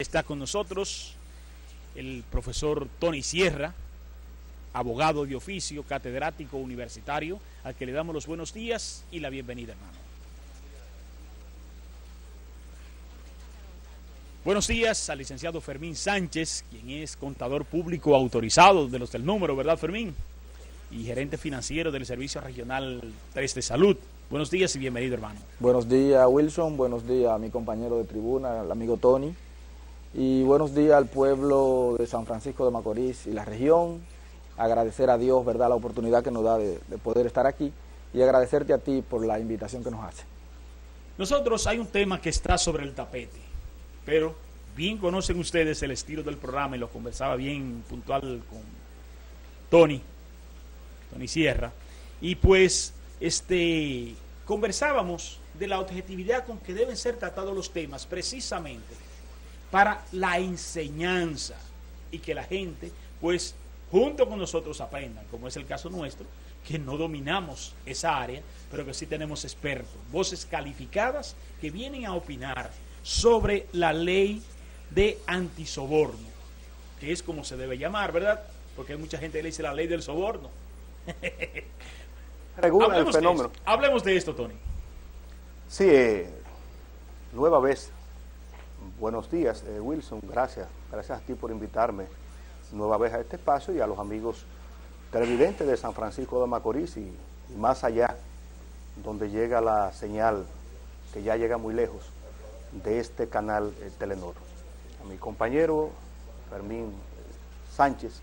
está con nosotros el profesor Tony Sierra, abogado de oficio, catedrático universitario, al que le damos los buenos días y la bienvenida, hermano. Buenos días al licenciado Fermín Sánchez, quien es contador público autorizado de los del número, ¿verdad, Fermín? Y gerente financiero del Servicio Regional 3 de Salud. Buenos días y bienvenido, hermano. Buenos días, Wilson. Buenos días a mi compañero de tribuna, al amigo Tony. Y buenos días al pueblo de San Francisco de Macorís y la región. Agradecer a Dios, ¿verdad?, la oportunidad que nos da de poder estar aquí y agradecerte a ti por la invitación que nos hace. Nosotros hay un tema que está sobre el tapete, pero bien conocen ustedes el estilo del programa y lo conversaba bien puntual con Tony Sierra, y pues conversábamos de la objetividad con que deben ser tratados los temas precisamente para la enseñanza y que la gente pues junto con nosotros aprendan, como es el caso nuestro, que no dominamos esa área, pero que sí tenemos expertos, voces calificadas que vienen a opinar sobre la ley de antisoborno, que es como se debe llamar, ¿verdad? Porque hay mucha gente que le dice la ley del soborno. Regula el fenómeno. Hablemos de esto, Tony. Sí, nueva vez. Buenos días, Wilson. Gracias a ti por invitarme nueva vez a este espacio y a los amigos televidentes de San Francisco de Macorís y más allá, donde llega la señal, que ya llega muy lejos, de este canal Telenor. A mi compañero Fermín Sánchez,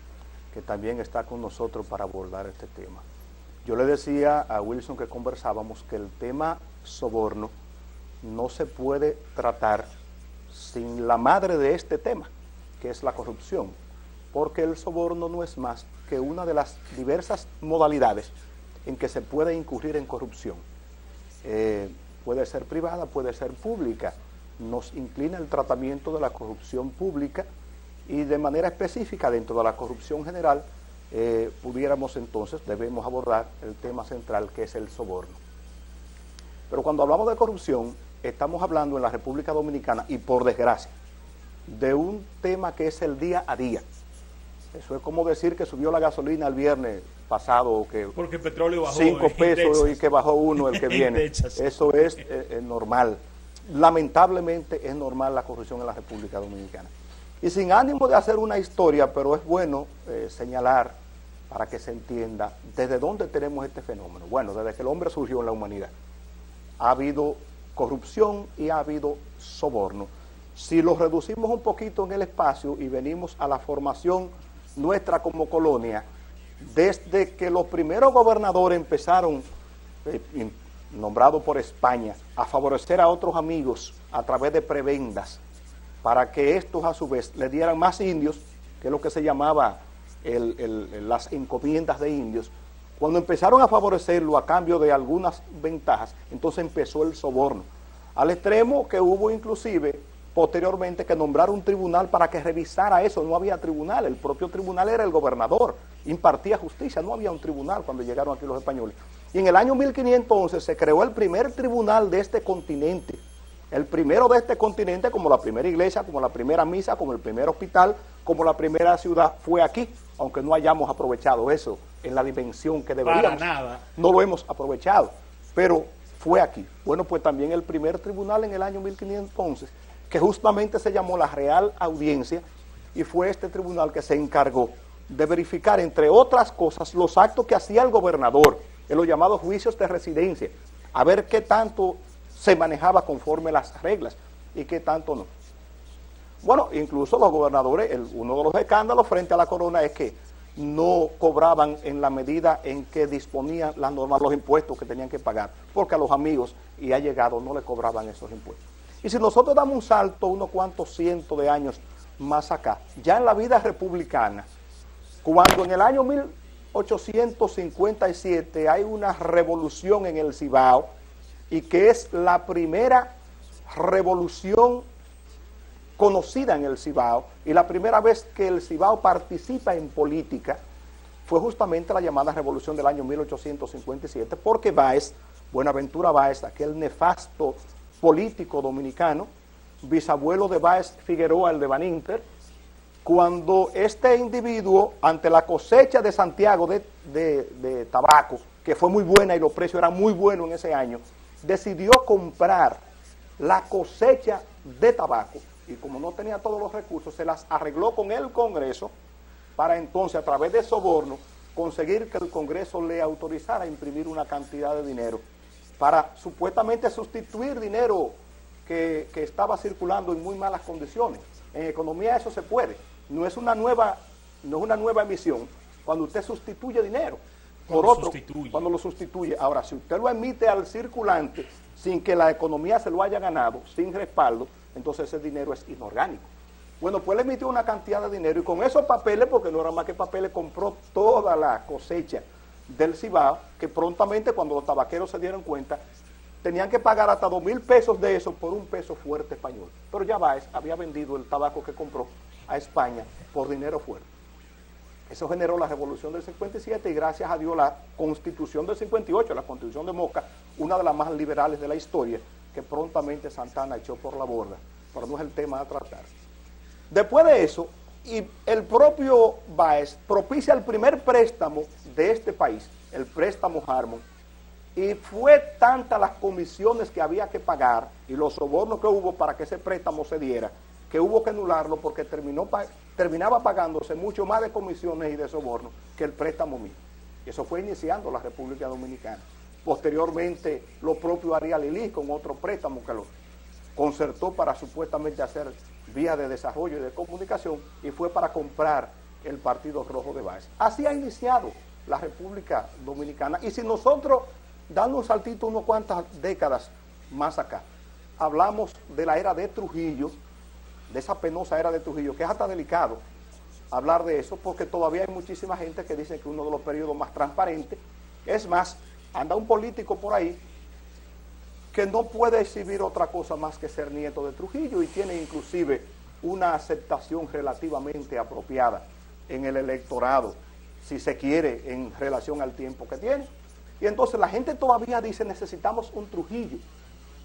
que también está con nosotros para abordar este tema. Yo le decía a Wilson que conversábamos que el tema soborno no se puede tratar sin la madre de este tema, que es la corrupción, porque el soborno no es más que una de las diversas modalidades en que se puede incurrir en corrupción. Puede ser privada, puede ser pública. Nos inclina el tratamiento de la corrupción pública y de manera específica dentro de la corrupción general debemos abordar el tema central, que es el soborno. Pero cuando hablamos de corrupción, estamos hablando en la República Dominicana, y por desgracia, de un tema que es el día a día. Eso es como decir que subió la gasolina el viernes pasado, o que porque el petróleo bajó 5 pesos y que bajó 1 el que viene. Eso es normal. Lamentablemente es normal la corrupción en la República Dominicana. Y sin ánimo de hacer una historia, pero es bueno señalar para que se entienda desde dónde tenemos este fenómeno. Bueno, desde que el hombre surgió en la humanidad, ha habido corrupción y ha habido soborno. Si lo reducimos un poquito en el espacio y venimos a la formación nuestra como colonia, desde que los primeros gobernadores empezaron, nombrados por España, a favorecer a otros amigos a través de prebendas, para que estos a su vez le dieran más indios, que es lo que se llamaba las encomiendas de indios. Cuando empezaron a favorecerlo a cambio de algunas ventajas, entonces empezó el soborno, al extremo que hubo inclusive posteriormente que nombrar un tribunal para que revisara eso. No había tribunal, el propio tribunal era el gobernador, impartía justicia, no había un tribunal cuando llegaron aquí los españoles. Y en el año 1511 se creó el primer tribunal de este continente, el primero de este continente, como la primera iglesia, como la primera misa, como el primer hospital, como la primera ciudad, fue aquí, aunque no hayamos aprovechado eso en la dimensión que deberíamos. Para nada. No lo hemos aprovechado, pero fue aquí. Bueno, pues también el primer tribunal en el año 1511, que justamente se llamó la Real Audiencia, y fue este tribunal que se encargó de verificar, entre otras cosas, los actos que hacía el gobernador en los llamados juicios de residencia, a ver qué tanto se manejaba conforme las reglas y qué tanto no. Bueno, incluso los gobernadores, uno de los escándalos frente a la corona es que no cobraban en la medida en que disponían las normas, los impuestos que tenían que pagar, porque a los amigos y allegados no le cobraban esos impuestos. Y si nosotros damos un salto unos cuantos cientos de años más acá, ya en la vida republicana, cuando en el año 1857 hay una revolución en el Cibao, y que es la primera revolución conocida en el Cibao, y la primera vez que el Cibao participa en política, fue justamente la llamada revolución del año 1857, porque Báez, Buenaventura Báez, aquel nefasto político dominicano, bisabuelo de Báez Figueroa, el de Baninter, cuando este individuo, ante la cosecha de Santiago de tabaco, que fue muy buena y los precios eran muy buenos en ese año, decidió comprar la cosecha de tabaco, y como no tenía todos los recursos, se las arregló con el Congreso para entonces, a través de soborno, conseguir que el Congreso le autorizara a imprimir una cantidad de dinero para supuestamente sustituir dinero que estaba circulando en muy malas condiciones. En economía eso se puede. No es una nueva emisión cuando usted sustituye dinero por otro, cuando lo sustituye. Ahora, si usted lo emite al circulante sin que la economía se lo haya ganado, sin respaldo, entonces ese dinero es inorgánico. Bueno, pues le emitió una cantidad de dinero y con esos papeles, porque no era más que papeles, compró toda la cosecha del Cibao, que prontamente cuando los tabaqueros se dieron cuenta, tenían que pagar hasta 2.000 pesos de eso por un peso fuerte español. Pero ya Báez había vendido el tabaco que compró a España por dinero fuerte. Eso generó la revolución del 57 y gracias a Dios la constitución del 58, la constitución de Moca, una de las más liberales de la historia, que prontamente Santana echó por la borda, pero no es el tema a tratar. Después de eso, y el propio Báez propicia el primer préstamo de este país, el préstamo Harmon, y fue tantas las comisiones que había que pagar y los sobornos que hubo para que ese préstamo se diera, que hubo que anularlo porque terminaba pagándose mucho más de comisiones y de sobornos que el préstamo mismo. Y eso fue iniciando la República Dominicana. Posteriormente, lo propio haría Lili con otro préstamo que lo concertó para supuestamente hacer vías de desarrollo y de comunicación, y fue para comprar el Partido Rojo de Báez. Así ha iniciado la República Dominicana. Y si nosotros, dando un saltito unas cuantas décadas más acá, hablamos de la era de Trujillo, de esa penosa era de Trujillo, que es hasta delicado hablar de eso, porque todavía hay muchísima gente que dice que uno de los periodos más transparentes. Es más, anda un político por ahí que no puede exhibir otra cosa más que ser nieto de Trujillo y tiene inclusive una aceptación relativamente apropiada en el electorado, si se quiere, en relación al tiempo que tiene. Y entonces la gente todavía dice, necesitamos un Trujillo,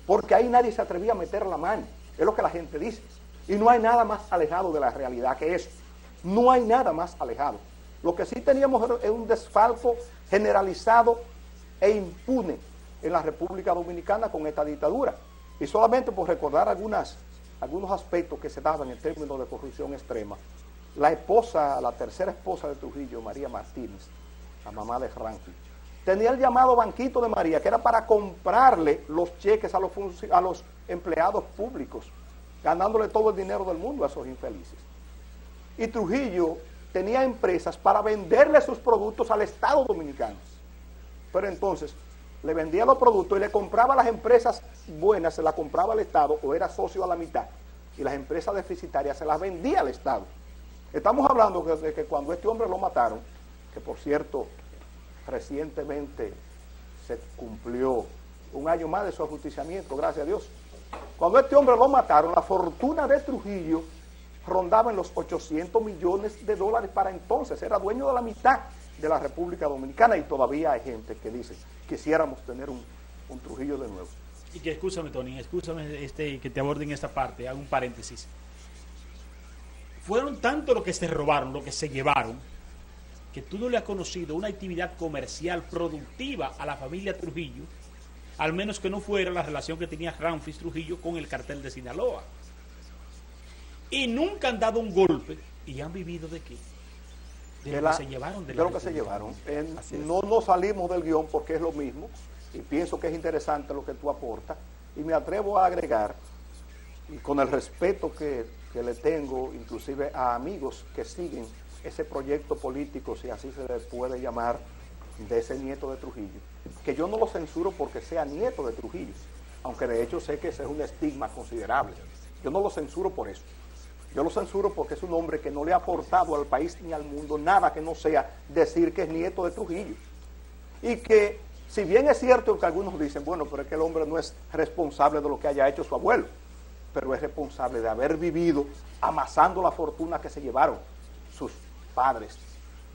porque ahí nadie se atrevía a meter la mano, es lo que la gente dice. Y no hay nada más alejado de la realidad que eso. No hay nada más alejado. Lo que sí teníamos es un desfalco generalizado e impune en la República Dominicana con esta dictadura. Y solamente por recordar algunos aspectos que se daban en términos de corrupción extrema, la tercera esposa de Trujillo, María Martínez, la mamá de Franklin, tenía el llamado Banquito de María, que era para comprarle los cheques a los empleados públicos, ganándole todo el dinero del mundo a esos infelices. Y Trujillo tenía empresas para venderle sus productos al Estado Dominicano. Pero entonces le vendía los productos y le compraba a las empresas buenas, se las compraba al Estado o era socio a la mitad. Y las empresas deficitarias se las vendía al Estado. Estamos hablando de que cuando este hombre lo mataron, que por cierto recientemente se cumplió un año más de su ajusticiamiento, gracias a Dios. Cuando este hombre lo mataron, la fortuna de Trujillo rondaba en los 800 millones de dólares para entonces. Era dueño de la mitad de la República Dominicana y todavía hay gente que dice, quisiéramos tener un Trujillo de nuevo. Y que, escúchame Tony, que te aborde en esta parte, hago un paréntesis. Fueron tanto lo que se robaron, lo que se llevaron, que tú no le has conocido una actividad comercial productiva a la familia Trujillo, al menos que no fuera la relación que tenía Ramfis Trujillo con el cartel de Sinaloa. Y nunca han dado un golpe y han vivido ¿de qué? De lo que se llevaron. De lo que se llevaron. No salimos del guión porque es lo mismo y pienso que es interesante lo que tú aportas y me atrevo a agregar, y con el respeto que le tengo inclusive a amigos que siguen ese proyecto político, si así se le puede llamar, de ese nieto de Trujillo, que yo no lo censuro porque sea nieto de Trujillo, aunque de hecho sé que ese es un estigma considerable. Yo no lo censuro por eso. Yo lo censuro porque es un hombre que no le ha aportado al país ni al mundo nada que no sea decir que es nieto de Trujillo. Y que, si bien es cierto que algunos dicen, bueno, pero es que el hombre no es responsable de lo que haya hecho su abuelo, pero es responsable de haber vivido amasando la fortuna que se llevaron sus padres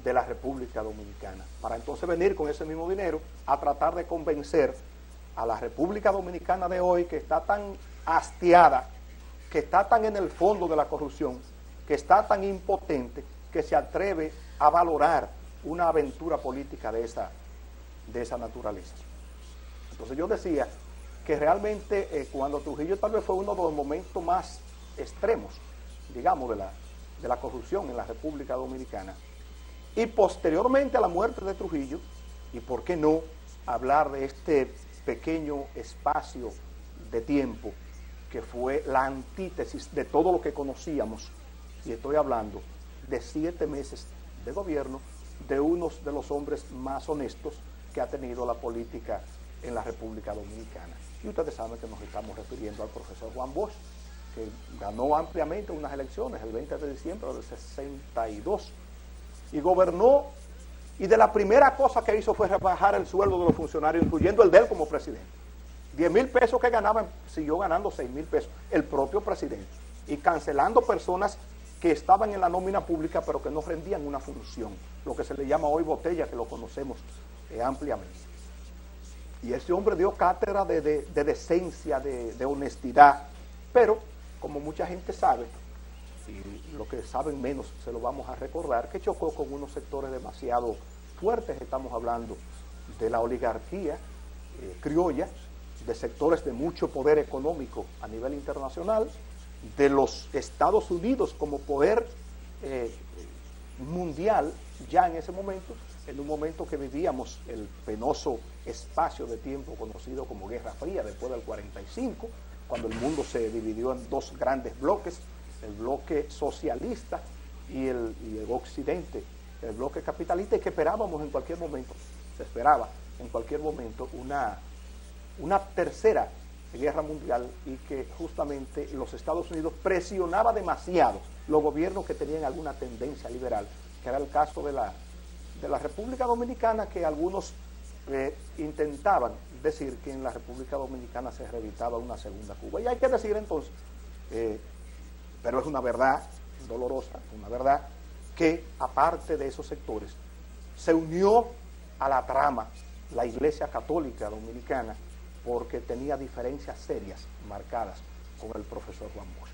de la República Dominicana, para entonces venir con ese mismo dinero a tratar de convencer a la República Dominicana de hoy, que está tan hastiada que está tan en el fondo de la corrupción, que está tan impotente, que se atreve a valorar una aventura política de esa naturaleza. Entonces yo decía que realmente cuando Trujillo tal vez fue uno de los momentos más extremos, digamos, de la corrupción en la República Dominicana, y posteriormente a la muerte de Trujillo, y por qué no hablar de este pequeño espacio de tiempo que fue la antítesis de todo lo que conocíamos, y estoy hablando de 7 meses de gobierno de uno de los hombres más honestos que ha tenido la política en la República Dominicana. Y ustedes saben que nos estamos refiriendo al profesor Juan Bosch, que ganó ampliamente unas elecciones el 20 de diciembre del 62 y gobernó, y de la primera cosa que hizo fue rebajar el sueldo de los funcionarios, incluyendo el de él como presidente. 10,000 pesos que ganaban, siguió ganando 6,000 pesos el propio presidente, y cancelando personas que estaban en la nómina pública pero que no rendían una función, lo que se le llama hoy botella, que lo conocemos ampliamente. Y ese hombre dio cátedra de decencia, de honestidad, pero como mucha gente sabe, y lo que saben menos se lo vamos a recordar, que chocó con unos sectores demasiado fuertes. Estamos hablando de la oligarquía criolla, de sectores de mucho poder económico a nivel internacional, de los Estados Unidos como poder mundial ya en ese momento, en un momento que vivíamos el penoso espacio de tiempo conocido como Guerra Fría después del 45, cuando el mundo se dividió en dos grandes bloques, el bloque socialista y el occidente, el bloque capitalista, y que esperábamos en cualquier momento, se esperaba en cualquier momento una tercera guerra mundial, y que justamente los Estados Unidos presionaba demasiado los gobiernos que tenían alguna tendencia liberal, que era el caso de la República Dominicana, que algunos intentaban decir que en la República Dominicana se reeditaba una segunda Cuba. Y hay que decir entonces, pero es una verdad dolorosa, una verdad que aparte de esos sectores, se unió a la trama la Iglesia Católica Dominicana, porque tenía diferencias serias marcadas con el profesor Juan Bosch.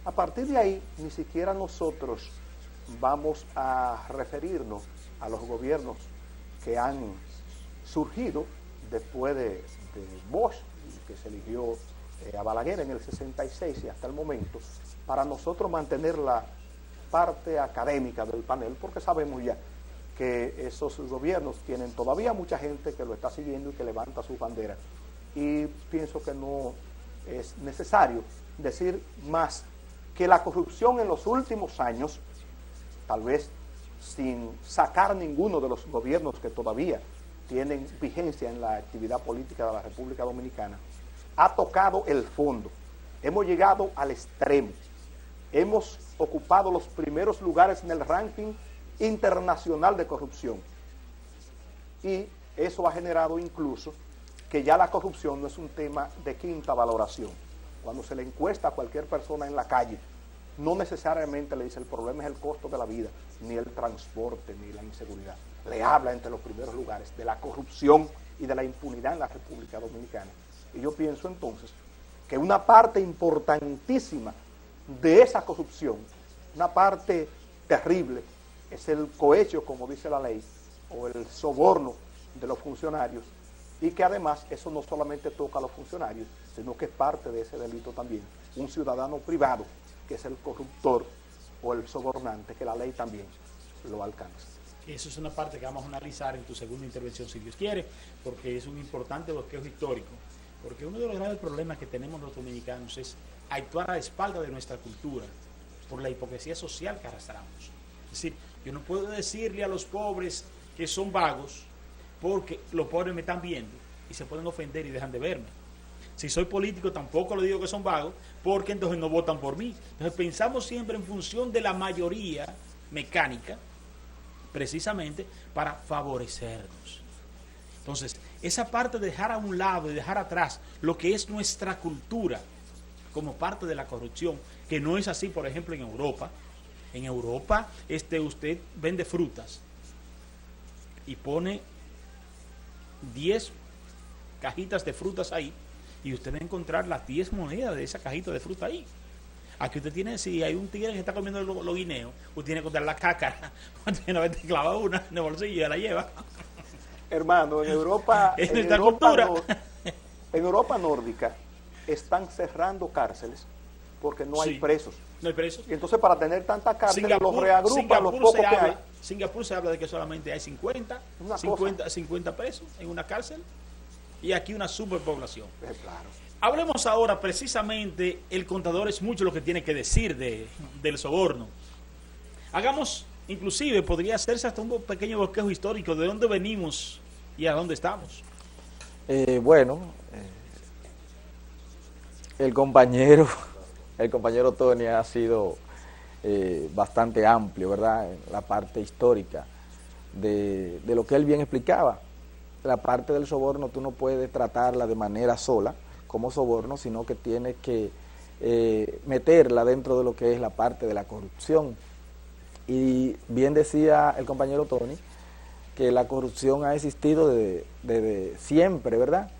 A partir de ahí, ni siquiera nosotros vamos a referirnos a los gobiernos que han surgido después de Bosch, que se eligió a Balaguer en el 66 y hasta el momento, para nosotros mantener la parte académica del panel, porque sabemos ya que esos gobiernos tienen todavía mucha gente que lo está siguiendo y que levanta su bandera. Y pienso que no es necesario decir más que la corrupción en los últimos años, tal vez sin sacar ninguno de los gobiernos que todavía tienen vigencia en la actividad política de la República Dominicana, ha tocado el fondo. Hemos llegado al extremo. Hemos ocupado los primeros lugares en el ranking internacional de corrupción. Y eso ha generado incluso que ya la corrupción no es un tema de quinta valoración. Cuando se le encuesta a cualquier persona en la calle, no necesariamente le dice el problema es el costo de la vida, ni el transporte, ni la inseguridad. Le habla entre los primeros lugares de la corrupción y de la impunidad en la República Dominicana. Y yo pienso entonces que una parte importantísima de esa corrupción, una parte terrible, es el cohecho, como dice la ley, o el soborno de los funcionarios, y que además eso no solamente toca a los funcionarios, sino que es parte de ese delito también un ciudadano privado, que es el corruptor o el sobornante, que la ley también lo alcanza. Eso es una parte que vamos a analizar en tu segunda intervención, si Dios quiere, porque es un importante bloqueo histórico, porque uno de los graves problemas que tenemos los dominicanos es actuar a la espalda de nuestra cultura, por la hipocresía social que arrastramos. Es decir, yo no puedo decirle a los pobres que son vagos, porque los pobres me están viendo y se pueden ofender y dejan de verme. Si soy político tampoco le digo que son vagos, porque entonces no votan por mí. Entonces pensamos siempre en función de la mayoría mecánica, precisamente para favorecernos. Entonces, esa parte de dejar a un lado y dejar atrás lo que es nuestra cultura como parte de la corrupción, que no es así, por ejemplo, en Europa. En Europa, usted vende frutas y pone 10 cajitas de frutas ahí, y usted va a encontrar las 10 monedas de esa cajita de fruta ahí. Aquí usted tiene, si hay un tigre que está comiendo los guineos, usted tiene que contar la caca, una vez te clava una en el bolsillo y ya la lleva. Hermano, en Europa, en Europa nórdica están cerrando cárceles porque no hay presos. No hay presos. Y entonces para tener tantas cárceles los reagrupan los pocos que hay. Singapur se habla de que solamente hay 50 presos en una cárcel y aquí una superpoblación. Claro. Hablemos ahora precisamente, el contador es mucho lo que tiene que decir del soborno. Hagamos, inclusive podría hacerse hasta un pequeño bosquejo histórico de dónde venimos y a dónde estamos. Bueno, el compañero Tony ha sido bastante amplio, ¿verdad? En la parte histórica de lo que él bien explicaba. La parte del soborno tú no puedes tratarla de manera sola, como soborno, sino que tienes que meterla dentro de lo que es la parte de la corrupción. Y bien decía el compañero Tony, que la corrupción ha existido desde siempre, ¿verdad?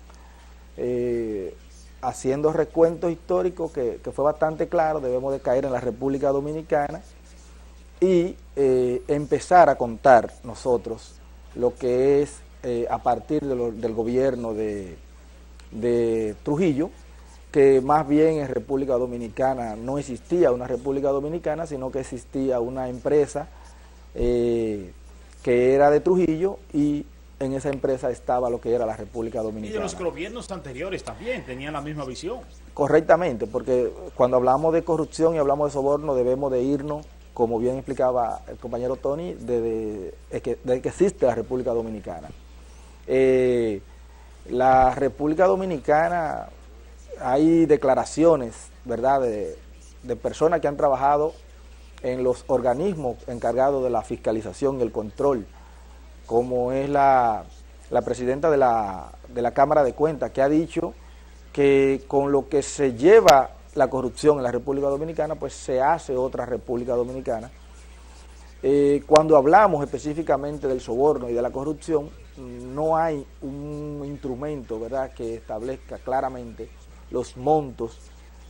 Haciendo recuentos históricos que fue bastante claro, debemos de caer en la República Dominicana y empezar a contar nosotros lo que es a partir del gobierno de Trujillo, que más bien en República Dominicana no existía una República Dominicana, sino que existía una empresa que era de Trujillo y en esa empresa estaba lo que era la República Dominicana. Y de los gobiernos anteriores también tenían la misma visión. Correctamente, porque cuando hablamos de corrupción y hablamos de soborno debemos de irnos, como bien explicaba el compañero Tony, desde que existe la República Dominicana. La República Dominicana, hay declaraciones, ¿verdad?, de personas que han trabajado en los organismos encargados de la fiscalización y el control, como es la presidenta de la Cámara de Cuentas, que ha dicho que con lo que se lleva la corrupción en la República Dominicana, pues se hace otra República Dominicana. Cuando hablamos específicamente del soborno y de la corrupción, no hay un instrumento, ¿verdad?, que establezca claramente los montos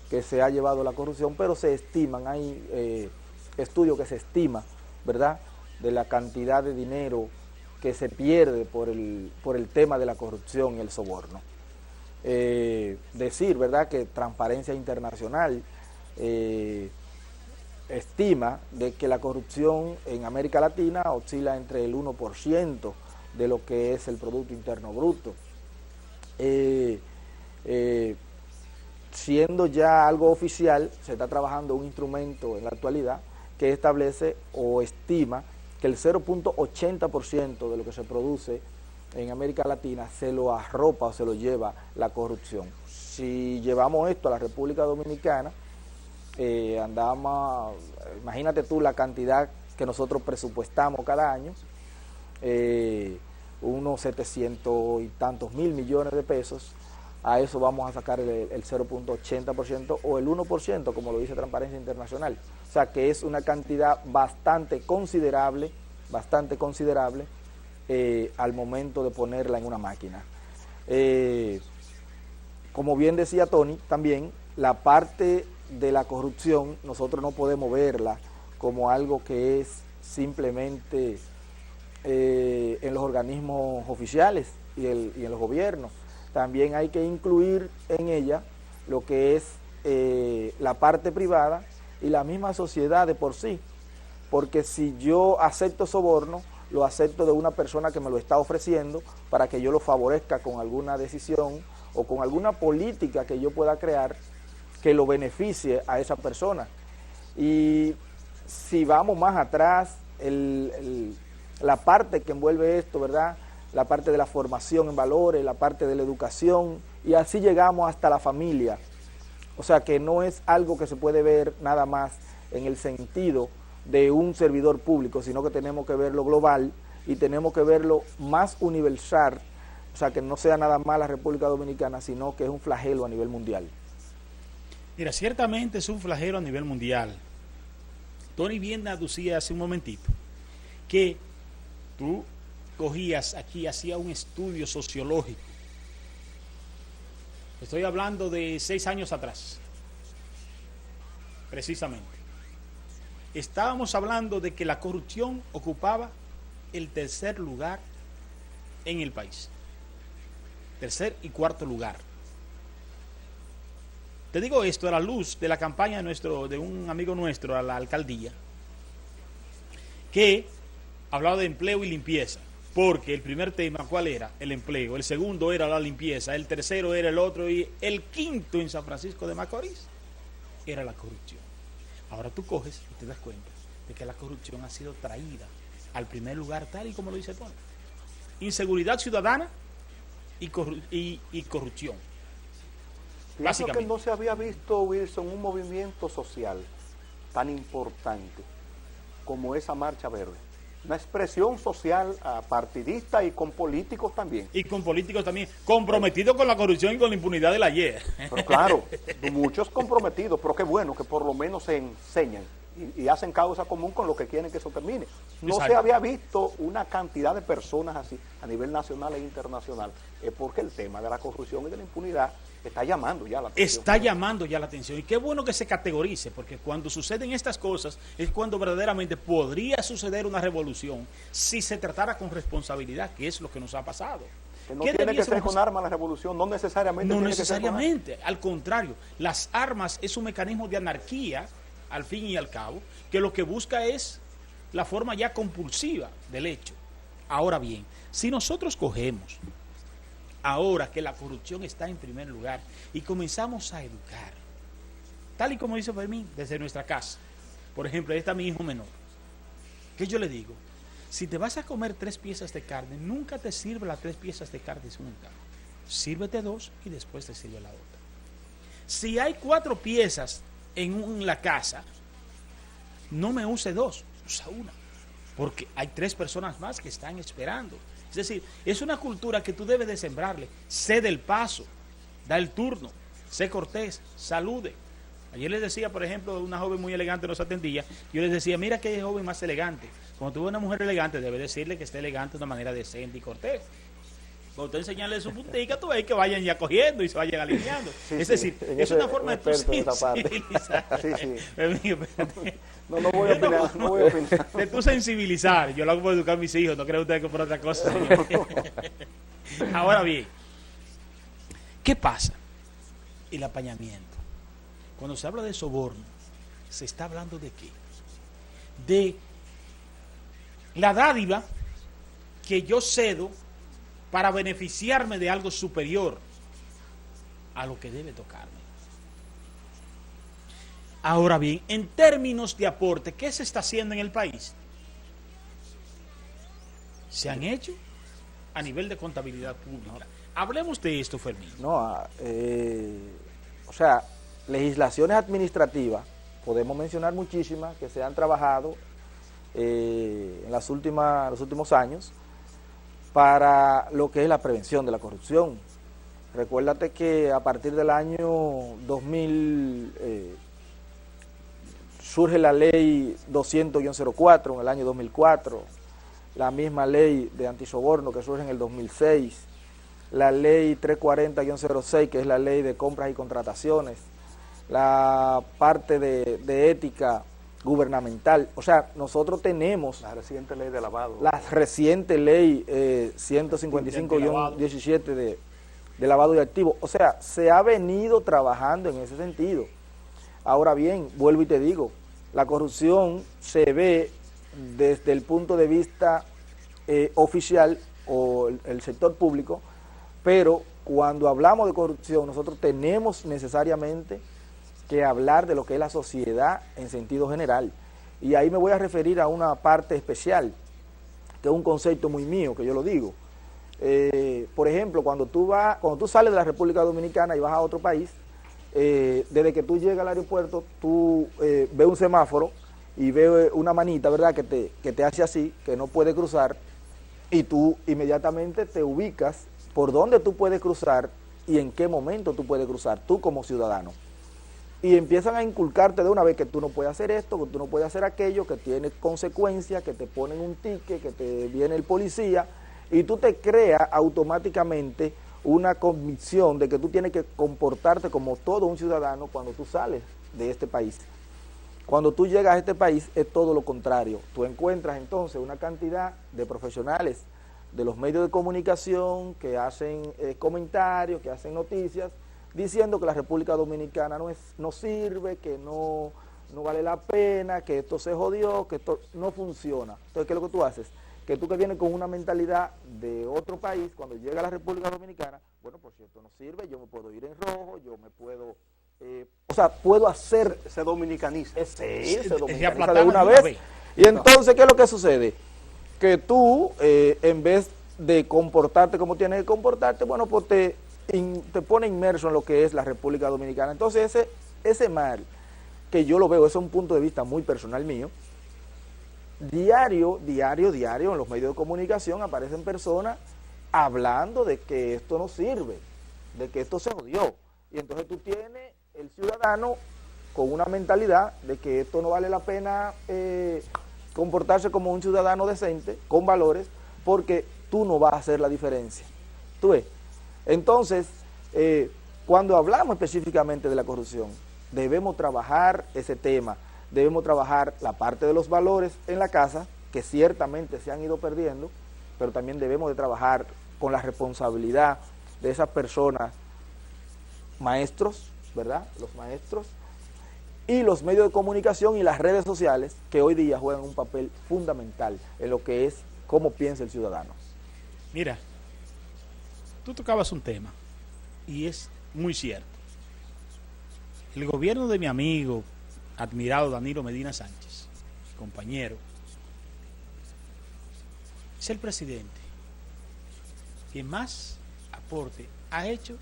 que se ha llevado la corrupción, pero se estiman, hay estudios que se estima, ¿verdad?, de la cantidad de dinero que se pierde por el tema de la corrupción y el soborno. Decir, ¿verdad?, que Transparencia Internacional estima de que la corrupción en América Latina oscila entre el 1% de lo que es el Producto Interno Bruto. Siendo ya algo oficial, se está trabajando un instrumento en la actualidad que establece o estima que el 0.80% de lo que se produce en América Latina se lo arropa o se lo lleva la corrupción. Si llevamos esto a la República Dominicana, andamos, imagínate tú la cantidad que nosotros presupuestamos cada año, unos 700 y tantos mil millones de pesos. A eso vamos a sacar el 0.80% o el 1%, como lo dice Transparencia Internacional. O sea que es una cantidad bastante considerable al momento de ponerla en una máquina. Como bien decía Tony, también la parte de la corrupción nosotros no podemos verla como algo que es simplemente en los organismos oficiales y en los gobiernos. También hay que incluir en ella lo que es la parte privada y la misma sociedad de por sí, porque si yo acepto soborno, lo acepto de una persona que me lo está ofreciendo para que yo lo favorezca con alguna decisión o con alguna política que yo pueda crear que lo beneficie a esa persona. Y si vamos más atrás, la parte que envuelve esto, ¿verdad?, la parte de la formación en valores, la parte de la educación, y así llegamos hasta la familia. O sea que no es algo que se puede ver nada más en el sentido de un servidor público, sino que tenemos que verlo global y tenemos que verlo más universal, o sea que no sea nada más la República Dominicana, sino que es un flagelo a nivel mundial. Mira, ciertamente es un flagelo a nivel mundial. Tony bien aducía hace un momentito que tú cogías aquí, hacía un estudio sociológico. Estoy hablando de 6 años atrás. precisamente. Estábamos hablando de que la corrupción ocupaba el tercer lugar en el país. Tercer y cuarto lugar. Te digo esto a la luz de la campaña de un amigo nuestro a la alcaldía, que hablaba de empleo y limpieza, porque el primer tema, ¿cuál era? El empleo, el segundo era la limpieza, el tercero era el otro, y el quinto en San Francisco de Macorís era la corrupción. Ahora tú coges y te das cuenta de que la corrupción ha sido traída al primer lugar, tal y como lo dice Tony. Inseguridad ciudadana y corrupción. Pienso que no se había visto, Wilson, un movimiento social tan importante como esa Marcha Verde. Una expresión social partidista y con políticos también. Y con políticos también, comprometidos con la corrupción y con la impunidad del ayer. Pero claro, muchos comprometidos, pero qué bueno que por lo menos se enseñan y hacen causa común con lo que quieren que eso termine. No Exacto. Se había visto una cantidad de personas así a nivel nacional e internacional, porque el tema de la corrupción y de la impunidad está llamando ya la atención. Está llamando ya la atención, y qué bueno que se categorice, porque cuando suceden estas cosas es cuando verdaderamente podría suceder una revolución si se tratara con responsabilidad, que es lo que nos ha pasado. Que no tiene que ser con armas la revolución, no necesariamente. No necesariamente, al contrario, las armas es un mecanismo de anarquía, al fin y al cabo, que lo que busca es la forma ya compulsiva del hecho. Ahora bien, si nosotros cogemos ahora que la corrupción está en primer lugar y comenzamos a educar, tal y como dice Fermín, desde nuestra casa, por ejemplo, ahí está mi hijo menor, que yo le digo, si te vas a comer 3 piezas de carne, nunca te sirve las 3 piezas de carne juntas, sírvete 2 y después te sirve la otra. Si hay 4 piezas en la casa, no me use 2, usa una, porque hay 3 personas más que están esperando. Es decir, es una cultura que tú debes de sembrarle. Sé del paso, da el turno, sé cortés, salude. Ayer les decía, por ejemplo, una joven muy elegante nos atendía, yo les decía, mira qué joven más elegante. Cuando tú ves una mujer elegante, debes decirle que esté elegante de una manera decente y cortés. Cuando tú enseñarle su puntica, tú ves que vayan ya cogiendo y se vayan alineando. Sí, es decir, es una forma de tu sensibilizar. No voy a opinar, no voy a opinar. De tu sensibilizar. Yo lo hago por educar a mis hijos, no creo ustedes que por otra cosa. Ahora bien, ¿qué pasa? El apañamiento. Cuando se habla de soborno, se está hablando de qué? De la dádiva que yo cedo para beneficiarme de algo superior a lo que debe tocarme. Ahora bien, en términos de aporte, ¿qué se está haciendo en el país? Se han hecho a nivel de contabilidad pública. Hablemos de esto, Fermín. O sea, legislaciones administrativas, podemos mencionar muchísimas que se han trabajado en los últimos años, para lo que es la prevención de la corrupción. Recuérdate que a partir del año 2000 surge la ley 200-04 en el año 2004, la misma ley de antisoborno que surge en el 2006, la ley 340-06 que es la ley de compras y contrataciones, la parte de ética gubernamental. O sea, nosotros tenemos la reciente ley de lavado. La reciente ley 155-17 de lavado de activos. O sea, se ha venido trabajando en ese sentido. Ahora bien, vuelvo y te digo, la corrupción se ve desde el punto de vista oficial o el sector público, pero cuando hablamos de corrupción nosotros tenemos necesariamente que hablar de lo que es la sociedad en sentido general. Y ahí me voy a referir a una parte especial, que es un concepto muy mío, que yo lo digo. Por ejemplo, cuando tú sales de la República Dominicana y vas a otro país, desde que tú llegas al aeropuerto, tú ves un semáforo y ves una manita, ¿verdad?, que te hace así, que no puede cruzar, y tú inmediatamente te ubicas por dónde tú puedes cruzar y en qué momento tú puedes cruzar, tú como ciudadano. Y empiezan a inculcarte de una vez que tú no puedes hacer esto, que tú no puedes hacer aquello, que tiene consecuencias, que te ponen un ticket, que te viene el policía, y tú te creas automáticamente una convicción de que tú tienes que comportarte como todo un ciudadano cuando tú sales de este país. Cuando tú llegas a este país es todo lo contrario. Tú encuentras entonces una cantidad de profesionales de los medios de comunicación que hacen comentarios, que hacen noticias, diciendo que la República Dominicana no sirve, que no vale la pena, que esto se jodió, que esto no funciona. Entonces, ¿qué es lo que tú haces? Que tú que vienes con una mentalidad de otro país, cuando llega a la República Dominicana, bueno, pues si esto no sirve, yo me puedo ir en rojo, yo me puedo... puedo hacer... Se dominicaniza. Se dominicaniza de una vez. Y entonces, ¿qué es lo que sucede? Que tú, en vez de comportarte como tienes que comportarte, bueno, pues te pone inmerso en lo que es la República Dominicana. Entonces, ese mal, que yo lo veo, ese es un punto de vista muy personal mío, diario, en los medios de comunicación aparecen personas hablando de que esto no sirve, de que esto se jodió. Y entonces tú tienes el ciudadano con una mentalidad de que esto no vale la pena comportarse como un ciudadano decente, con valores, porque tú no vas a hacer la diferencia. ¿Tú ves? Entonces, cuando hablamos específicamente de la corrupción, debemos trabajar ese tema, debemos trabajar la parte de los valores en la casa, que ciertamente se han ido perdiendo, pero también debemos de trabajar con la responsabilidad de esas personas, maestros, ¿verdad? Los maestros, y los medios de comunicación y las redes sociales, que hoy día juegan un papel fundamental en lo que es cómo piensa el ciudadano. Mira, tú tocabas un tema, y es muy cierto. El gobierno de mi amigo, admirado Danilo Medina Sánchez, compañero, es el presidente que más aporte ha hecho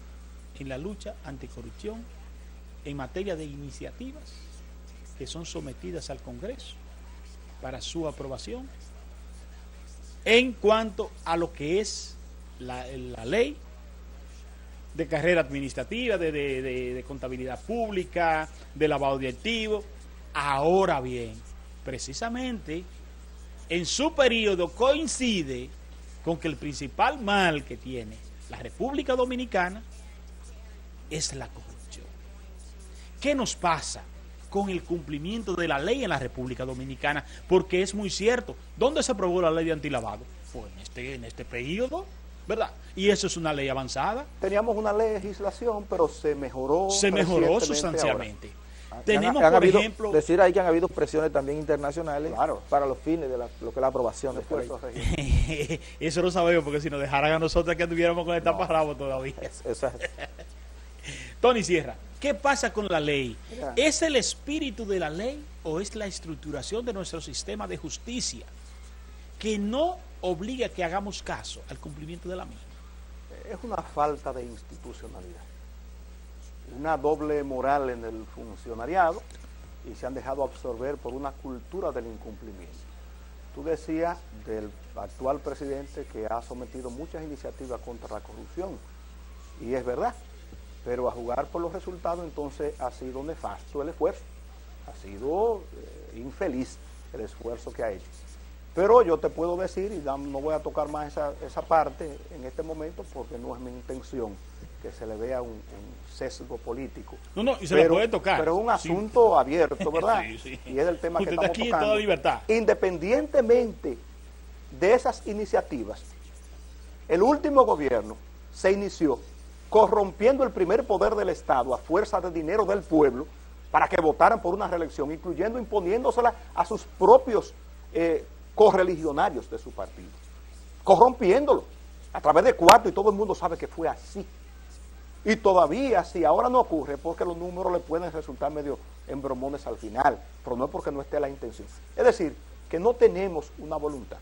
en la lucha anticorrupción en materia de iniciativas que son sometidas al Congreso para su aprobación en cuanto a lo que es la ley de carrera administrativa, de contabilidad pública, de lavado de activos. Ahora bien, precisamente en su periodo coincide con que el principal mal que tiene la República Dominicana es la corrupción. ¿Qué nos pasa con el cumplimiento de la ley en la República Dominicana? Porque es muy cierto, ¿dónde se aprobó la ley de antilavado? Pues en este periodo, ¿verdad? Y eso es una ley avanzada. Teníamos una legislación, pero se mejoró sustancialmente. Ahora. Tenemos, por ejemplo... Decir ahí que han habido presiones también internacionales, claro, para los fines de lo que es la aprobación de esta ley. Eso no sabemos, porque si nos dejaran a nosotros que anduviéramos con el taparrabo todavía. Tony Sierra, ¿qué pasa con la ley? Mira. ¿Es el espíritu de la ley o es la estructuración de nuestro sistema de justicia que no obliga a que hagamos caso al cumplimiento de la misma? Es una falta de institucionalidad, una doble moral en el funcionariado, y se han dejado absorber por una cultura del incumplimiento. Tú decías del actual presidente que ha sometido muchas iniciativas contra la corrupción, y es verdad, pero a jugar por los resultados entonces ha sido nefasto el esfuerzo, ha sido infeliz el esfuerzo que ha hecho. Pero yo te puedo decir, y no voy a tocar más esa parte en este momento porque no es mi intención que se le vea un sesgo político. No, y se le puede tocar. Pero es un asunto abierto, ¿verdad? Sí. Y es el tema usted que estamos aquí tocando. En toda libertad. Independientemente de esas iniciativas, el último gobierno se inició corrompiendo el primer poder del Estado a fuerza de dinero del pueblo para que votaran por una reelección, incluyendo imponiéndosela a sus propios correligionarios de su partido, corrompiéndolo a través de cuarto, y todo el mundo sabe que fue así. Y todavía, si ahora no ocurre, porque los números le pueden resultar medio embromones al final, pero no es porque no esté la intención. Es decir, que no tenemos una voluntad.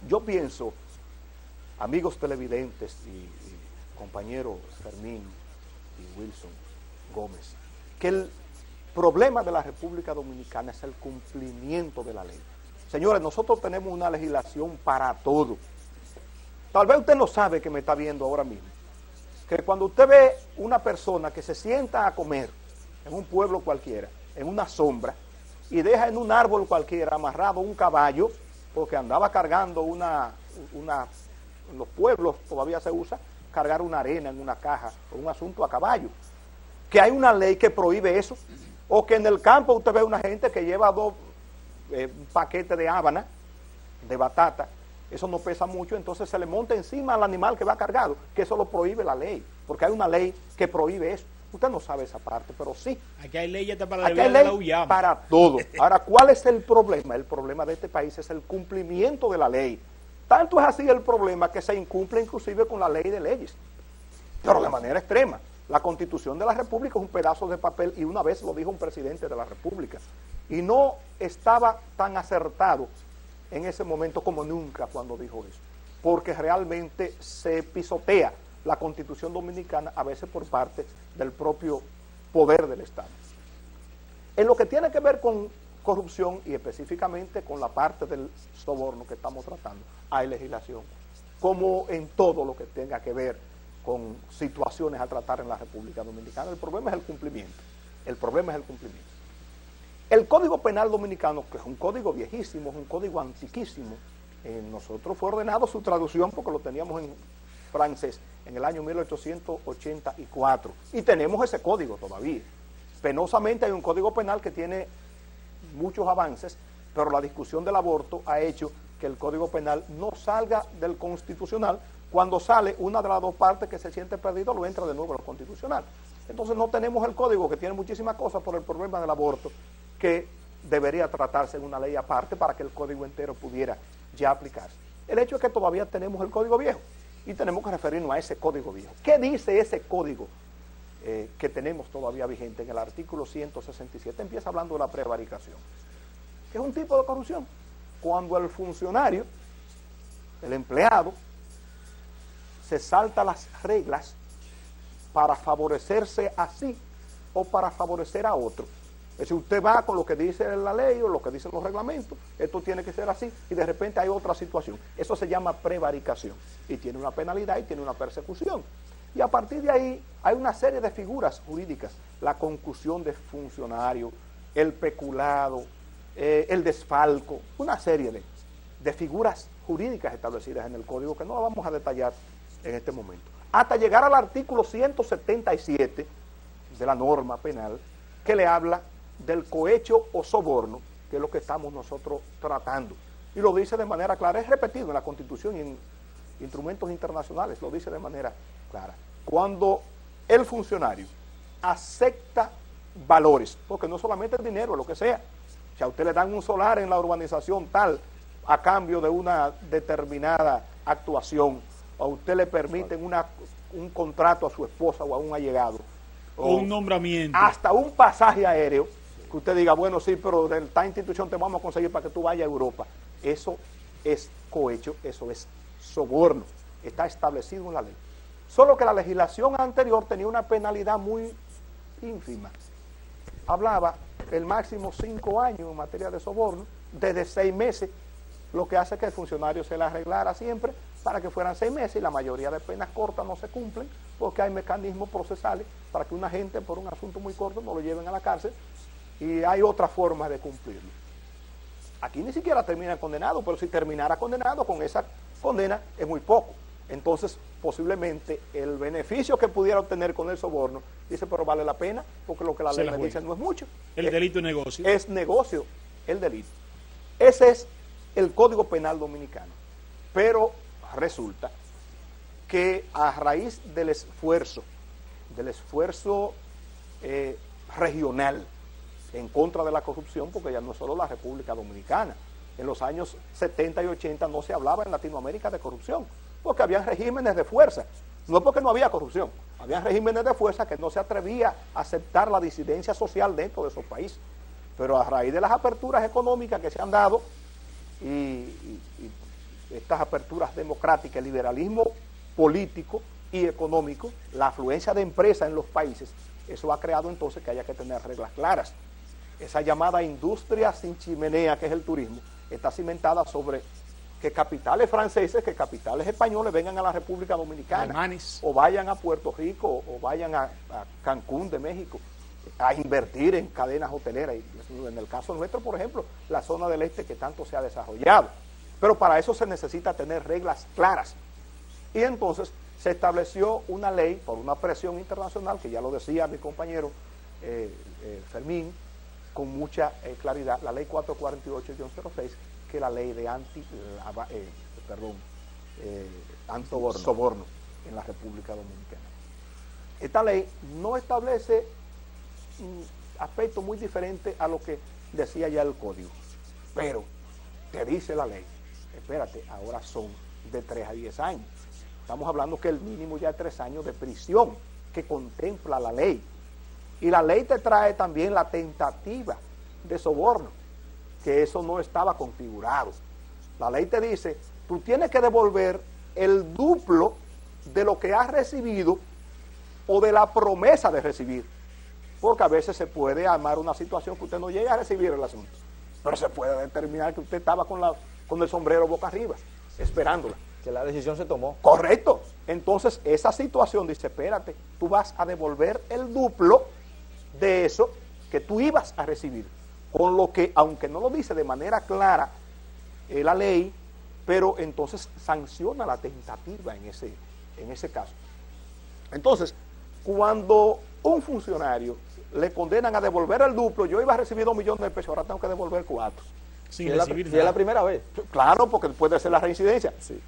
Yo pienso, amigos televidentes y compañeros Fermín y Wilson Gómez, que el problema de la República Dominicana es el cumplimiento de la ley. Señores, nosotros tenemos una legislación para todo. Tal vez usted no sabe, que me está viendo ahora mismo, que cuando usted ve una persona que se sienta a comer en un pueblo cualquiera, en una sombra, y deja en un árbol cualquiera amarrado un caballo, porque andaba cargando en los pueblos todavía se usa cargar una arena en una caja o un asunto a caballo, que hay una ley que prohíbe eso, O que en el campo usted ve una gente que lleva dos paquetes de hábana, de batata, eso no pesa mucho, entonces se le monta encima al animal que va cargado, que eso lo prohíbe la ley, porque hay una ley que prohíbe eso. Usted no sabe esa parte, pero sí. Aquí hay leyes para Aquí hay ley para todo. Ahora, ¿cuál es el problema? El problema de este país es el cumplimiento de la ley. Tanto es así el problema que se incumple inclusive con la ley de leyes, pero de manera extrema. La Constitución de la República es un pedazo de papel, y una vez lo dijo un presidente de la República, y no estaba tan acertado en ese momento como nunca cuando dijo eso, porque realmente se pisotea la Constitución dominicana a veces por parte del propio poder del Estado. En lo que tiene que ver con corrupción y específicamente con la parte del soborno que estamos tratando, hay legislación, como en todo lo que tenga que ver con situaciones a tratar en la República Dominicana. El problema es el cumplimiento. El problema es el cumplimiento. El Código Penal Dominicano, que es un código viejísimo, es un código antiquísimo, nosotros fue ordenado su traducción porque lo teníamos en francés en el año 1884 y tenemos ese código todavía. Penosamente hay un código penal que tiene muchos avances, pero la discusión del aborto ha hecho que el código penal no salga del constitucional. Cuando sale una de las dos partes que se siente perdido, lo entra de nuevo a lo constitucional. Entonces no tenemos el código, que tiene muchísimas cosas por el problema del aborto, que debería tratarse en una ley aparte para que el código entero pudiera ya aplicarse. El hecho es que todavía tenemos el código viejo y tenemos que referirnos a ese código viejo. ¿Qué dice ese código que tenemos todavía vigente? En el artículo 167 empieza hablando de la prevaricación, que es un tipo de corrupción. Cuando el funcionario, el empleado, se salta las reglas para favorecerse a sí o para favorecer a otro. Es decir, usted va con lo que dice la ley o lo que dicen los reglamentos, esto tiene que ser así, y de repente hay otra situación. Eso se llama prevaricación, y tiene una penalidad y tiene una persecución. Y a partir de ahí hay una serie de figuras jurídicas: la concusión de funcionario, el peculado, el desfalco, una serie de figuras jurídicas establecidas en el código que no la vamos a detallar en este momento. Hasta llegar al artículo 177 de la norma penal, que le habla del cohecho o soborno, que es lo que estamos nosotros tratando. Y lo dice de manera clara, es repetido en la Constitución y en instrumentos internacionales, lo dice de manera clara. Cuando el funcionario acepta valores, porque no solamente el dinero, lo que sea, si a usted le dan un solar en la urbanización tal, a cambio de una determinada actuación, o a usted le permiten un contrato a su esposa o a un allegado, o un nombramiento, hasta un pasaje aéreo, que usted diga, bueno, sí, pero de esta institución te vamos a conseguir para que tú vayas a Europa. Eso es cohecho, eso es soborno, está establecido en la ley. Solo que la legislación anterior tenía una penalidad muy ínfima. Hablaba el máximo 5 años en materia de soborno, desde 6 meses, lo que hace que el funcionario se la arreglara siempre para que fueran 6 meses, y la mayoría de penas cortas no se cumplen porque hay mecanismos procesales para que una gente por un asunto muy corto no lo lleven a la cárcel, y hay otra forma de cumplirlo. Aquí ni siquiera termina condenado, pero si terminara condenado, con esa condena es muy poco. Entonces, posiblemente el beneficio que pudiera obtener con el soborno, dice, pero vale la pena, porque lo que la ley me dice no es mucho. El delito es negocio. Es negocio el delito. Ese es el Código Penal Dominicano. Pero resulta que a raíz del esfuerzo regional en contra de la corrupción, porque ya no es solo la República Dominicana, en los años 70 y 80 no se hablaba en Latinoamérica de corrupción, porque había regímenes de fuerza, no porque no había corrupción, había regímenes de fuerza que no se atrevía a aceptar la disidencia social dentro de esos países. Pero a raíz de las aperturas económicas que se han dado, y estas aperturas democráticas, el liberalismo político y económico, la afluencia de empresas en los países, eso ha creado entonces que haya que tener reglas claras. Esa llamada industria sin chimenea, que es el turismo, está cimentada sobre que capitales franceses, que capitales españoles vengan a la República Dominicana, alemanes, o vayan a Puerto Rico, o vayan a Cancún de México, a invertir en cadenas hoteleras. Y en el caso nuestro, por ejemplo, la zona del este que tanto se ha desarrollado. Pero para eso se necesita tener reglas claras. Y entonces se estableció una ley por una presión internacional, que ya lo decía mi compañero Fermín, con mucha claridad, la ley 448-06, que es la ley de anti-soborno en la República Dominicana. Esta ley no establece aspectos muy diferentes a lo que decía ya el código, pero te dice la ley, espérate, ahora son de 3 a 10 años. Estamos hablando que el mínimo ya es 3 años de prisión, que contempla la ley. Y la ley te trae también la tentativa de soborno, que eso no estaba configurado. La ley te dice, tú tienes que devolver el duplo de lo que has recibido o de la promesa de recibir, porque a veces se puede armar una situación que usted no llegue a recibir el asunto, pero se puede determinar que usted estaba con el sombrero boca arriba, esperándola. Que la decisión se tomó. Correcto. Entonces, esa situación dice, espérate, tú vas a devolver el duplo de eso que tú ibas a recibir. Con lo que, aunque no lo dice de manera clara la ley, pero entonces sanciona la tentativa en ese caso. Entonces, cuando un funcionario le condenan a devolver el duplo, yo iba a recibir 2 millones de pesos, ahora tengo que devolver 4. Si es la primera vez. Claro, porque puede ser la reincidencia. Sí.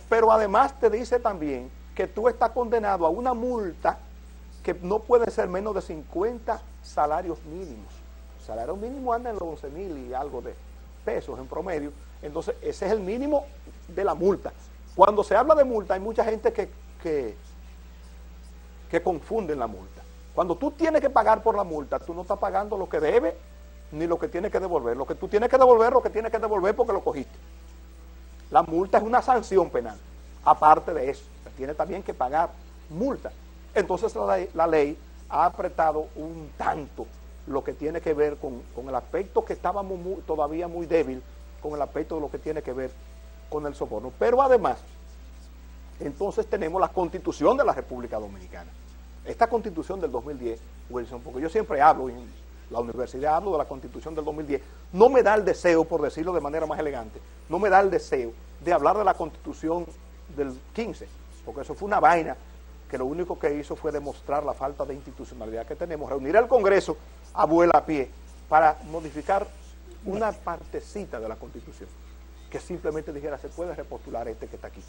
Pero además te dice también que tú estás condenado a una multa que no puede ser menos de 50 salarios mínimos. El salario mínimo anda en los 11,000 y algo de pesos en promedio. Entonces, ese es el mínimo de la multa. Cuando se habla de multa, hay mucha gente que confunden la multa. Cuando tú tienes que pagar por la multa, tú no estás pagando lo que debe ni lo que tienes que devolver. Lo que tú tienes que devolver, lo que tienes que devolver porque lo cogiste. La multa es una sanción penal. Aparte de eso, tiene también que pagar multa. Entonces la ley ha apretado un tanto lo que tiene que ver con el aspecto que estábamos todavía muy débil, con el aspecto de lo que tiene que ver con el soborno. Pero además, entonces tenemos la Constitución de la República Dominicana. Esta Constitución del 2010, Wilson, porque yo siempre hablo, en la universidad hablo de la Constitución del 2010, no me da el deseo, por decirlo de manera más elegante, no me da el deseo de hablar de la Constitución del 15, porque eso fue una vaina que lo único que hizo fue demostrar la falta de institucionalidad que tenemos, reunir al Congreso a vuela a pie para modificar una partecita de la Constitución, que simplemente dijera, se puede repostular este que está aquí.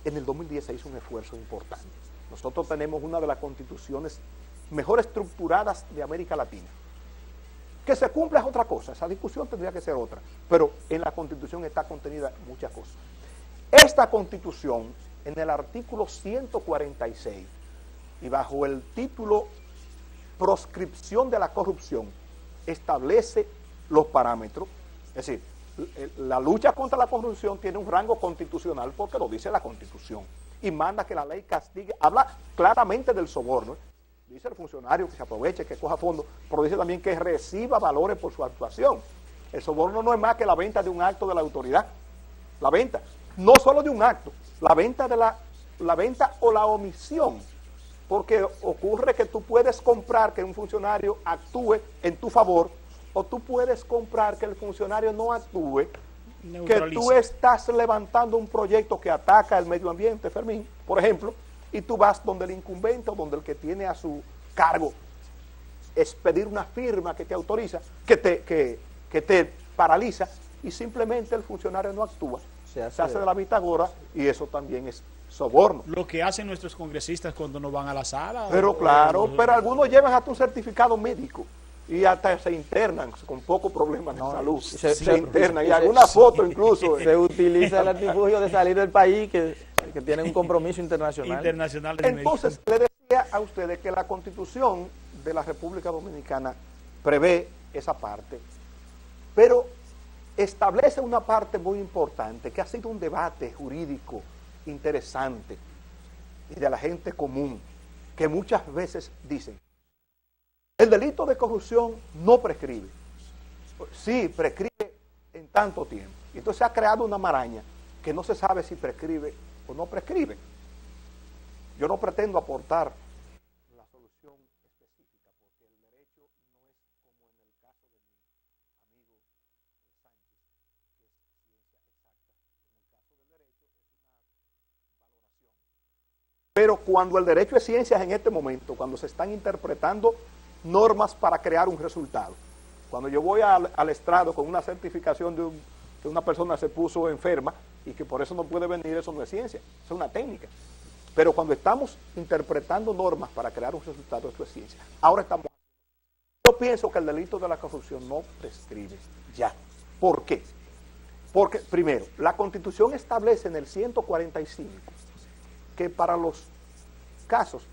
En el 2010 se hizo un esfuerzo importante. Nosotros tenemos una de las constituciones mejor estructuradas de América Latina. Que se cumpla es otra cosa, esa discusión tendría que ser otra, pero en la Constitución está contenida muchas cosas. Esta Constitución, en el artículo 146, y bajo el título Proscripción de la Corrupción, establece los parámetros, es decir, la lucha contra la corrupción tiene un rango constitucional porque lo dice la Constitución, y manda que la ley castigue, habla claramente del soborno, dice el funcionario que se aproveche, que coja fondos, pero dice también que reciba valores por su actuación. El soborno no es más que la venta de un acto de la autoridad, la venta, no solo de un acto, la venta o la omisión, porque ocurre que tú puedes comprar que un funcionario actúe en tu favor, o tú puedes comprar que el funcionario no actúe, que tú estás levantando un proyecto que ataca el medio ambiente, Fermín, por ejemplo, y tú vas donde el incumbente o donde el que tiene a su cargo es pedir una firma que te autoriza, que te paraliza, y simplemente el funcionario no actúa, se hace de la vista gorda, y eso también es soborno. Lo que hacen nuestros congresistas cuando no van a la sala. Pero claro, pero algunos llevan hasta un certificado médico y hasta se internan con poco problema de salud. Se internan, y alguna foto incluso. Se utiliza el artifugio de salir del país que tienen un compromiso internacional. Entonces, le decía a ustedes que la Constitución de la República Dominicana prevé esa parte, pero establece una parte muy importante que ha sido un debate jurídico interesante y de la gente común, que muchas veces dicen, el delito de corrupción no prescribe. Sí, prescribe en tanto tiempo. Y entonces se ha creado una maraña que no se sabe si prescribe o no prescribe. Yo no pretendo aportar la solución específica, porque el derecho no es como en el caso de mi amigo Sánchez, que es ciencia exacta. En el caso del derecho es una valoración. Pero cuando el derecho es ciencia en este momento, cuando se están interpretando normas para crear un resultado. Cuando yo voy al estrado con una certificación de una persona se puso enferma y que por eso no puede venir, eso no es ciencia, eso es una técnica. Pero cuando estamos interpretando normas para crear un resultado, eso es ciencia. Ahora estamos... Yo pienso que el delito de la corrupción no prescribe ya. ¿Por qué? Porque, primero, la Constitución establece en el 145 que para los casos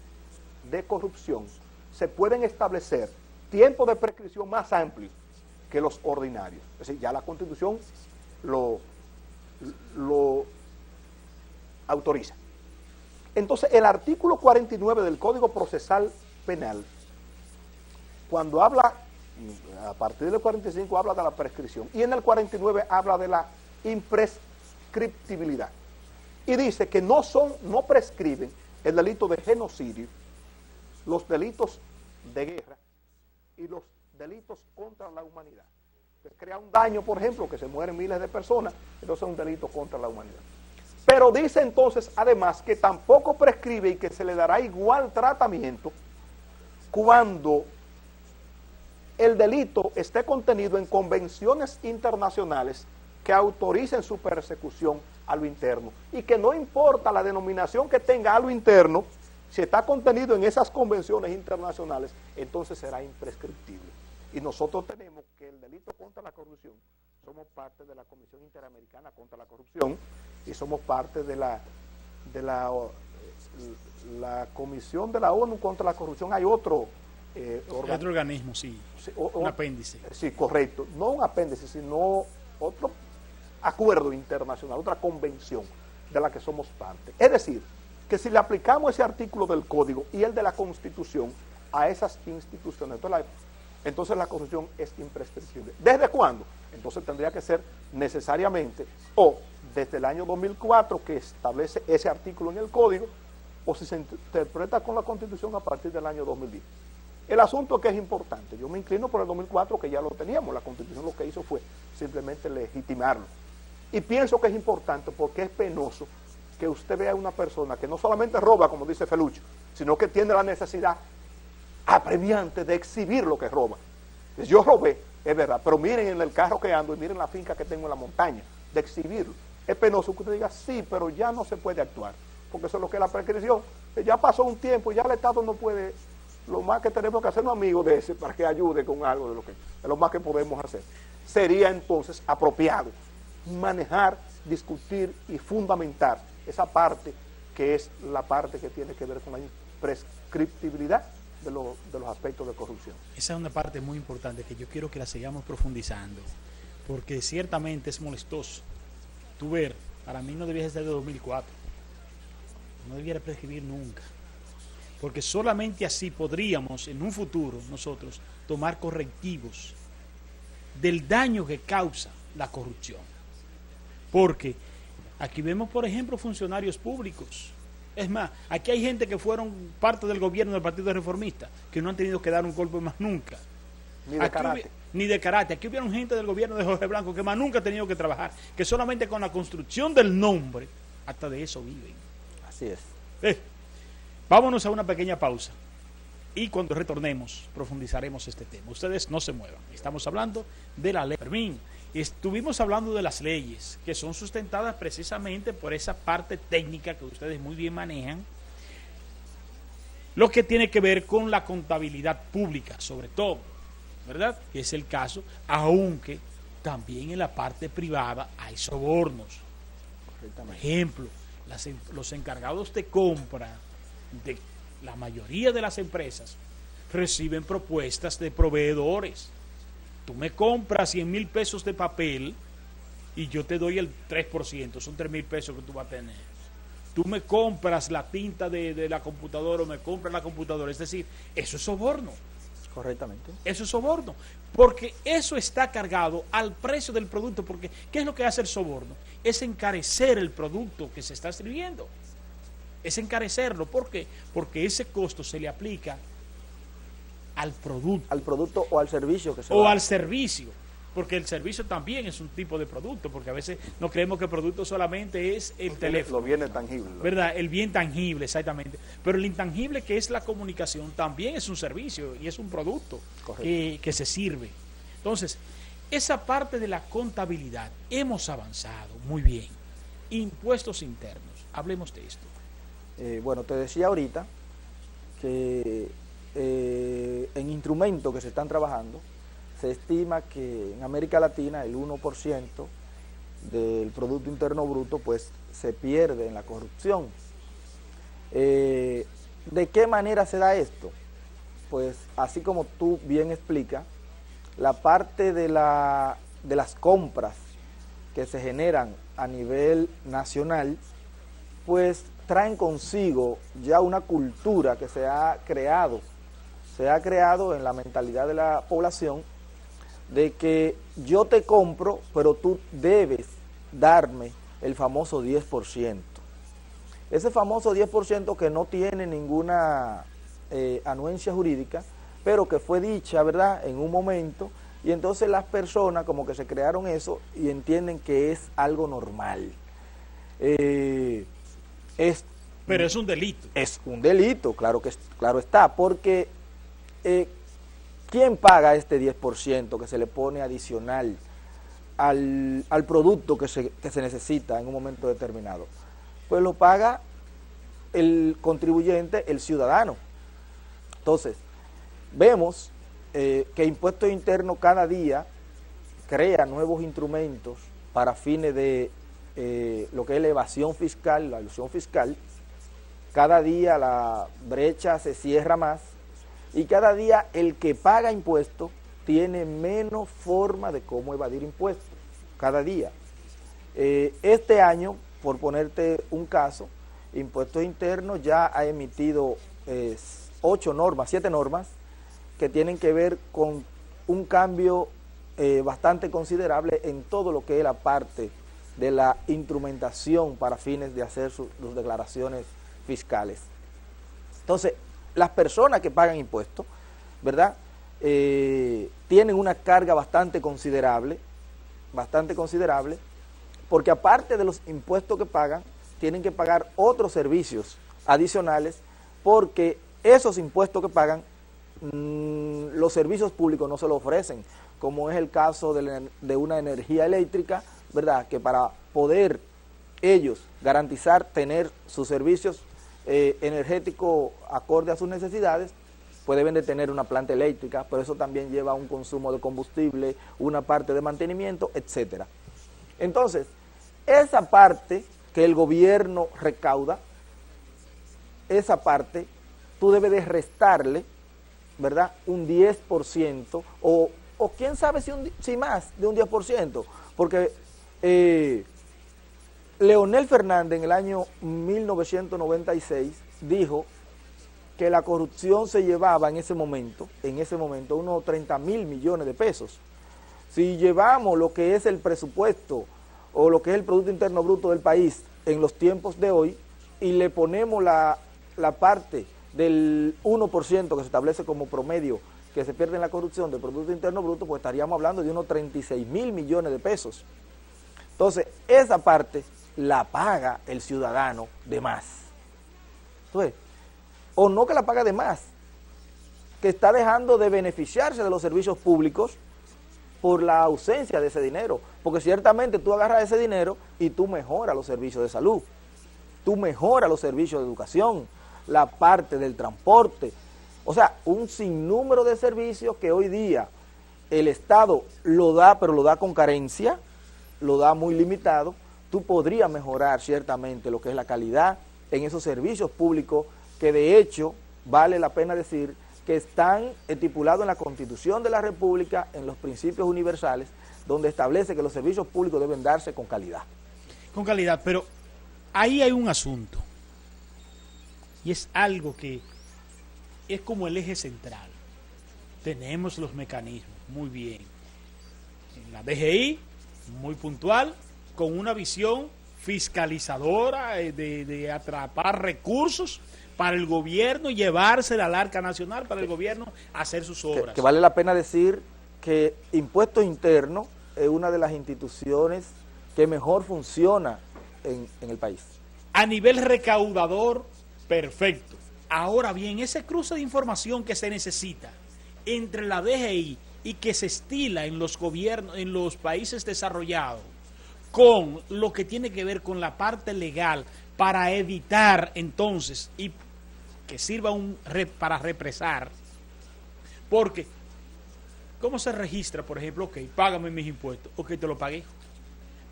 de corrupción se pueden establecer tiempos de prescripción más amplios que los ordinarios. Es decir, ya la Constitución lo autoriza. Entonces, el artículo 49 del Código Procesal Penal, cuando habla, a partir del 45 habla de la prescripción, y en el 49 habla de la imprescriptibilidad. Y dice que no prescriben el delito de genocidio, los delitos de guerra y los delitos contra la humanidad. Que crea un daño, por ejemplo, que se mueren miles de personas, entonces es un delito contra la humanidad. Pero dice entonces, además, que tampoco prescribe y que se le dará igual tratamiento cuando el delito esté contenido en convenciones internacionales que autoricen su persecución a lo interno y que no importa la denominación que tenga a lo interno, si está contenido en esas convenciones internacionales, entonces será imprescriptible. Y nosotros tenemos que el delito contra la corrupción, somos parte de la Comisión Interamericana contra la Corrupción y somos parte de la Comisión de la ONU contra la Corrupción. Hay otro organismo, sí, un apéndice. Sí, correcto. No un apéndice, sino otro acuerdo internacional, otra convención de la que somos parte. Es decir, que si le aplicamos ese artículo del Código y el de la Constitución a esas instituciones, entonces la corrupción es imprescriptible. ¿Desde cuándo? Entonces tendría que ser necesariamente o desde el año 2004 que establece ese artículo en el Código, o si se interpreta con la Constitución a partir del año 2010. El asunto que es importante, yo me inclino por el 2004 que ya lo teníamos, la Constitución lo que hizo fue simplemente legitimarlo. Y pienso que es importante porque es penoso que usted vea a una persona que no solamente roba, como dice Felucho, sino que tiene la necesidad apremiante de exhibir lo que roba. Yo robé, es verdad, pero miren en el carro que ando y miren la finca que tengo en la montaña, de exhibirlo. Es penoso que usted diga, sí, pero ya no se puede actuar, porque eso es lo que es la prescripción. Ya pasó un tiempo, ya el Estado no puede, lo más que tenemos que hacer un amigo de ese para que ayude con algo de lo más que podemos hacer. Sería entonces apropiado manejar, discutir y fundamentar esa parte que es la parte que tiene que ver con la imprescriptibilidad de los aspectos de corrupción. Esa es una parte muy importante que yo quiero que la sigamos profundizando, porque ciertamente es molestoso. Tú ver, para mí no debiera ser de 2004, no debiera prescribir nunca, porque solamente así podríamos en un futuro nosotros tomar correctivos del daño que causa la corrupción. Porque aquí vemos, por ejemplo, funcionarios públicos. Es más, aquí hay gente que fueron parte del gobierno del Partido Reformista, que no han tenido que dar un golpe más nunca. Ni de karate. Aquí hubieron gente del gobierno de Jorge Blanco que más nunca ha tenido que trabajar, que solamente con la construcción del nombre, hasta de eso viven. Así es. Vámonos a una pequeña pausa y cuando retornemos profundizaremos este tema. Ustedes no se muevan. Estamos hablando de la ley. Fermín, estuvimos hablando de las leyes que son sustentadas precisamente por esa parte técnica que ustedes muy bien manejan, lo que tiene que ver con la contabilidad pública, sobre todo, ¿verdad? Que es el caso, aunque también en la parte privada hay sobornos. Por ejemplo, los encargados de compra de la mayoría de las empresas reciben propuestas de proveedores. Tú me compras 100,000 pesos de papel y yo te doy el 3%, son 3,000 pesos que tú vas a tener. Tú me compras la tinta de la computadora o me compras la computadora, es decir, eso es soborno. Correctamente. Eso es soborno, porque eso está cargado al precio del producto, porque ¿qué es lo que hace el soborno? Es encarecer el producto que se está sirviendo. Es encarecerlo, ¿por qué? Porque ese costo se le aplica al producto. Al producto o al servicio que se o da. al servicio. porque el servicio también es un tipo de producto, porque a veces no creemos que el producto solamente es el teléfono. Lo bien tangible. ¿Verdad? El bien tangible, exactamente. Pero el intangible, que es la comunicación, también es un servicio y es un producto que se sirve. Entonces, esa parte de la contabilidad, hemos avanzado muy bien. Impuestos internos, hablemos de esto. Bueno, te decía ahorita que en instrumentos que se están trabajando, se estima que en América Latina el 1% del Producto Interno Bruto pues se pierde en la corrupción. ¿De qué manera se da esto? Pues así como tú bien explicas, la parte de las compras que se generan a nivel nacional, pues traen consigo ya una cultura que se ha creado en la mentalidad de la población, de que yo te compro, pero tú debes darme el famoso 10%. Ese famoso 10% que no tiene ninguna anuencia jurídica, pero que fue dicha, ¿verdad?, en un momento, y entonces las personas como que se crearon eso y entienden que es algo normal. Pero es un delito. Es un delito, claro está, porque ¿quién paga este 10% que se le pone adicional al producto que se necesita en un momento determinado? Pues lo paga el contribuyente, el ciudadano. Entonces, vemos que Impuesto Interno cada día crea nuevos instrumentos para fines de lo que es la evasión fiscal, la elusión fiscal. Cada día la brecha se cierra más y cada día el que paga impuestos tiene menos forma de cómo evadir impuestos, cada día. Este año, por ponerte un caso, Impuestos Internos ya ha emitido 7 normas que tienen que ver con un cambio bastante considerable en todo lo que es la parte de la instrumentación para fines de hacer sus declaraciones fiscales. Entonces, las personas que pagan impuestos, ¿verdad?, tienen una carga bastante considerable, porque aparte de los impuestos que pagan, tienen que pagar otros servicios adicionales, porque esos impuestos que pagan, los servicios públicos no se lo ofrecen, como es el caso de una energía eléctrica, ¿verdad?, que para poder ellos garantizar tener sus servicios energéticos acorde a sus necesidades, pues deben de tener una planta eléctrica, pero eso también lleva un consumo de combustible, una parte de mantenimiento, etcétera. Entonces, esa parte que el gobierno recauda, esa parte, tú debes de restarle, ¿verdad?, un 10% o quién sabe si más de un 10%, porque Leonel Fernández en el año 1996 dijo que la corrupción se llevaba en ese momento unos 30.000 millones de pesos. Si llevamos lo que es el presupuesto o lo que es el Producto Interno Bruto del país en los tiempos de hoy y le ponemos la parte del 1% que se establece como promedio que se pierde en la corrupción del Producto Interno Bruto, pues estaríamos hablando de unos 36.000 millones de pesos. Entonces, esa parte la paga el ciudadano de más. Entonces, o no que la paga de más, que está dejando de beneficiarse de los servicios públicos por la ausencia de ese dinero, porque ciertamente tú agarras ese dinero y tú mejoras los servicios de salud, tú mejoras los servicios de educación, la parte del transporte, o sea, un sinnúmero de servicios que hoy día el Estado lo da, pero lo da con carencia, lo da muy limitado. Tú podrías mejorar ciertamente lo que es la calidad en esos servicios públicos que de hecho vale la pena decir que están estipulados en la Constitución de la República, en los principios universales, donde establece que los servicios públicos deben darse con calidad. Con calidad, pero ahí hay un asunto, y es algo que es como el eje central. Tenemos los mecanismos, muy bien. En la DGI, muy puntual, con una visión fiscalizadora de atrapar recursos para el gobierno y llevársela al arca nacional para el gobierno hacer sus obras. Que vale la pena decir que Impuestos Internos es una de las instituciones que mejor funciona en el país. A nivel recaudador, perfecto. Ahora bien, ese cruce de información que se necesita entre la DGI y que se estila en los gobiernos, en los países desarrollados, con lo que tiene que ver con la parte legal para evitar entonces y que sirva para represar, porque ¿cómo se registra, por ejemplo? Ok, págame mis impuestos, ok, te lo pagué,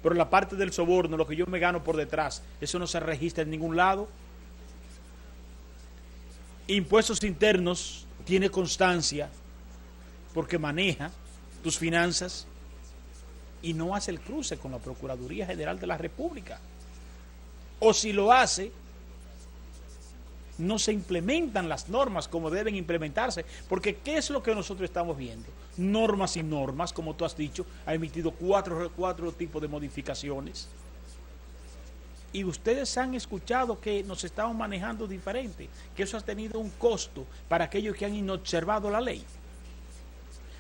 pero la parte del soborno, lo que yo me gano por detrás, eso no se registra en ningún lado. Impuestos Internos tiene constancia porque maneja tus finanzas y no hace el cruce con la Procuraduría General de la República. O si lo hace, no se implementan las normas como deben implementarse, porque ¿qué es lo que nosotros estamos viendo? Normas y normas, como tú has dicho, ha emitido cuatro tipos de modificaciones. Y ustedes han escuchado que nos estamos manejando diferente, que eso ha tenido un costo para aquellos que han inobservado la ley.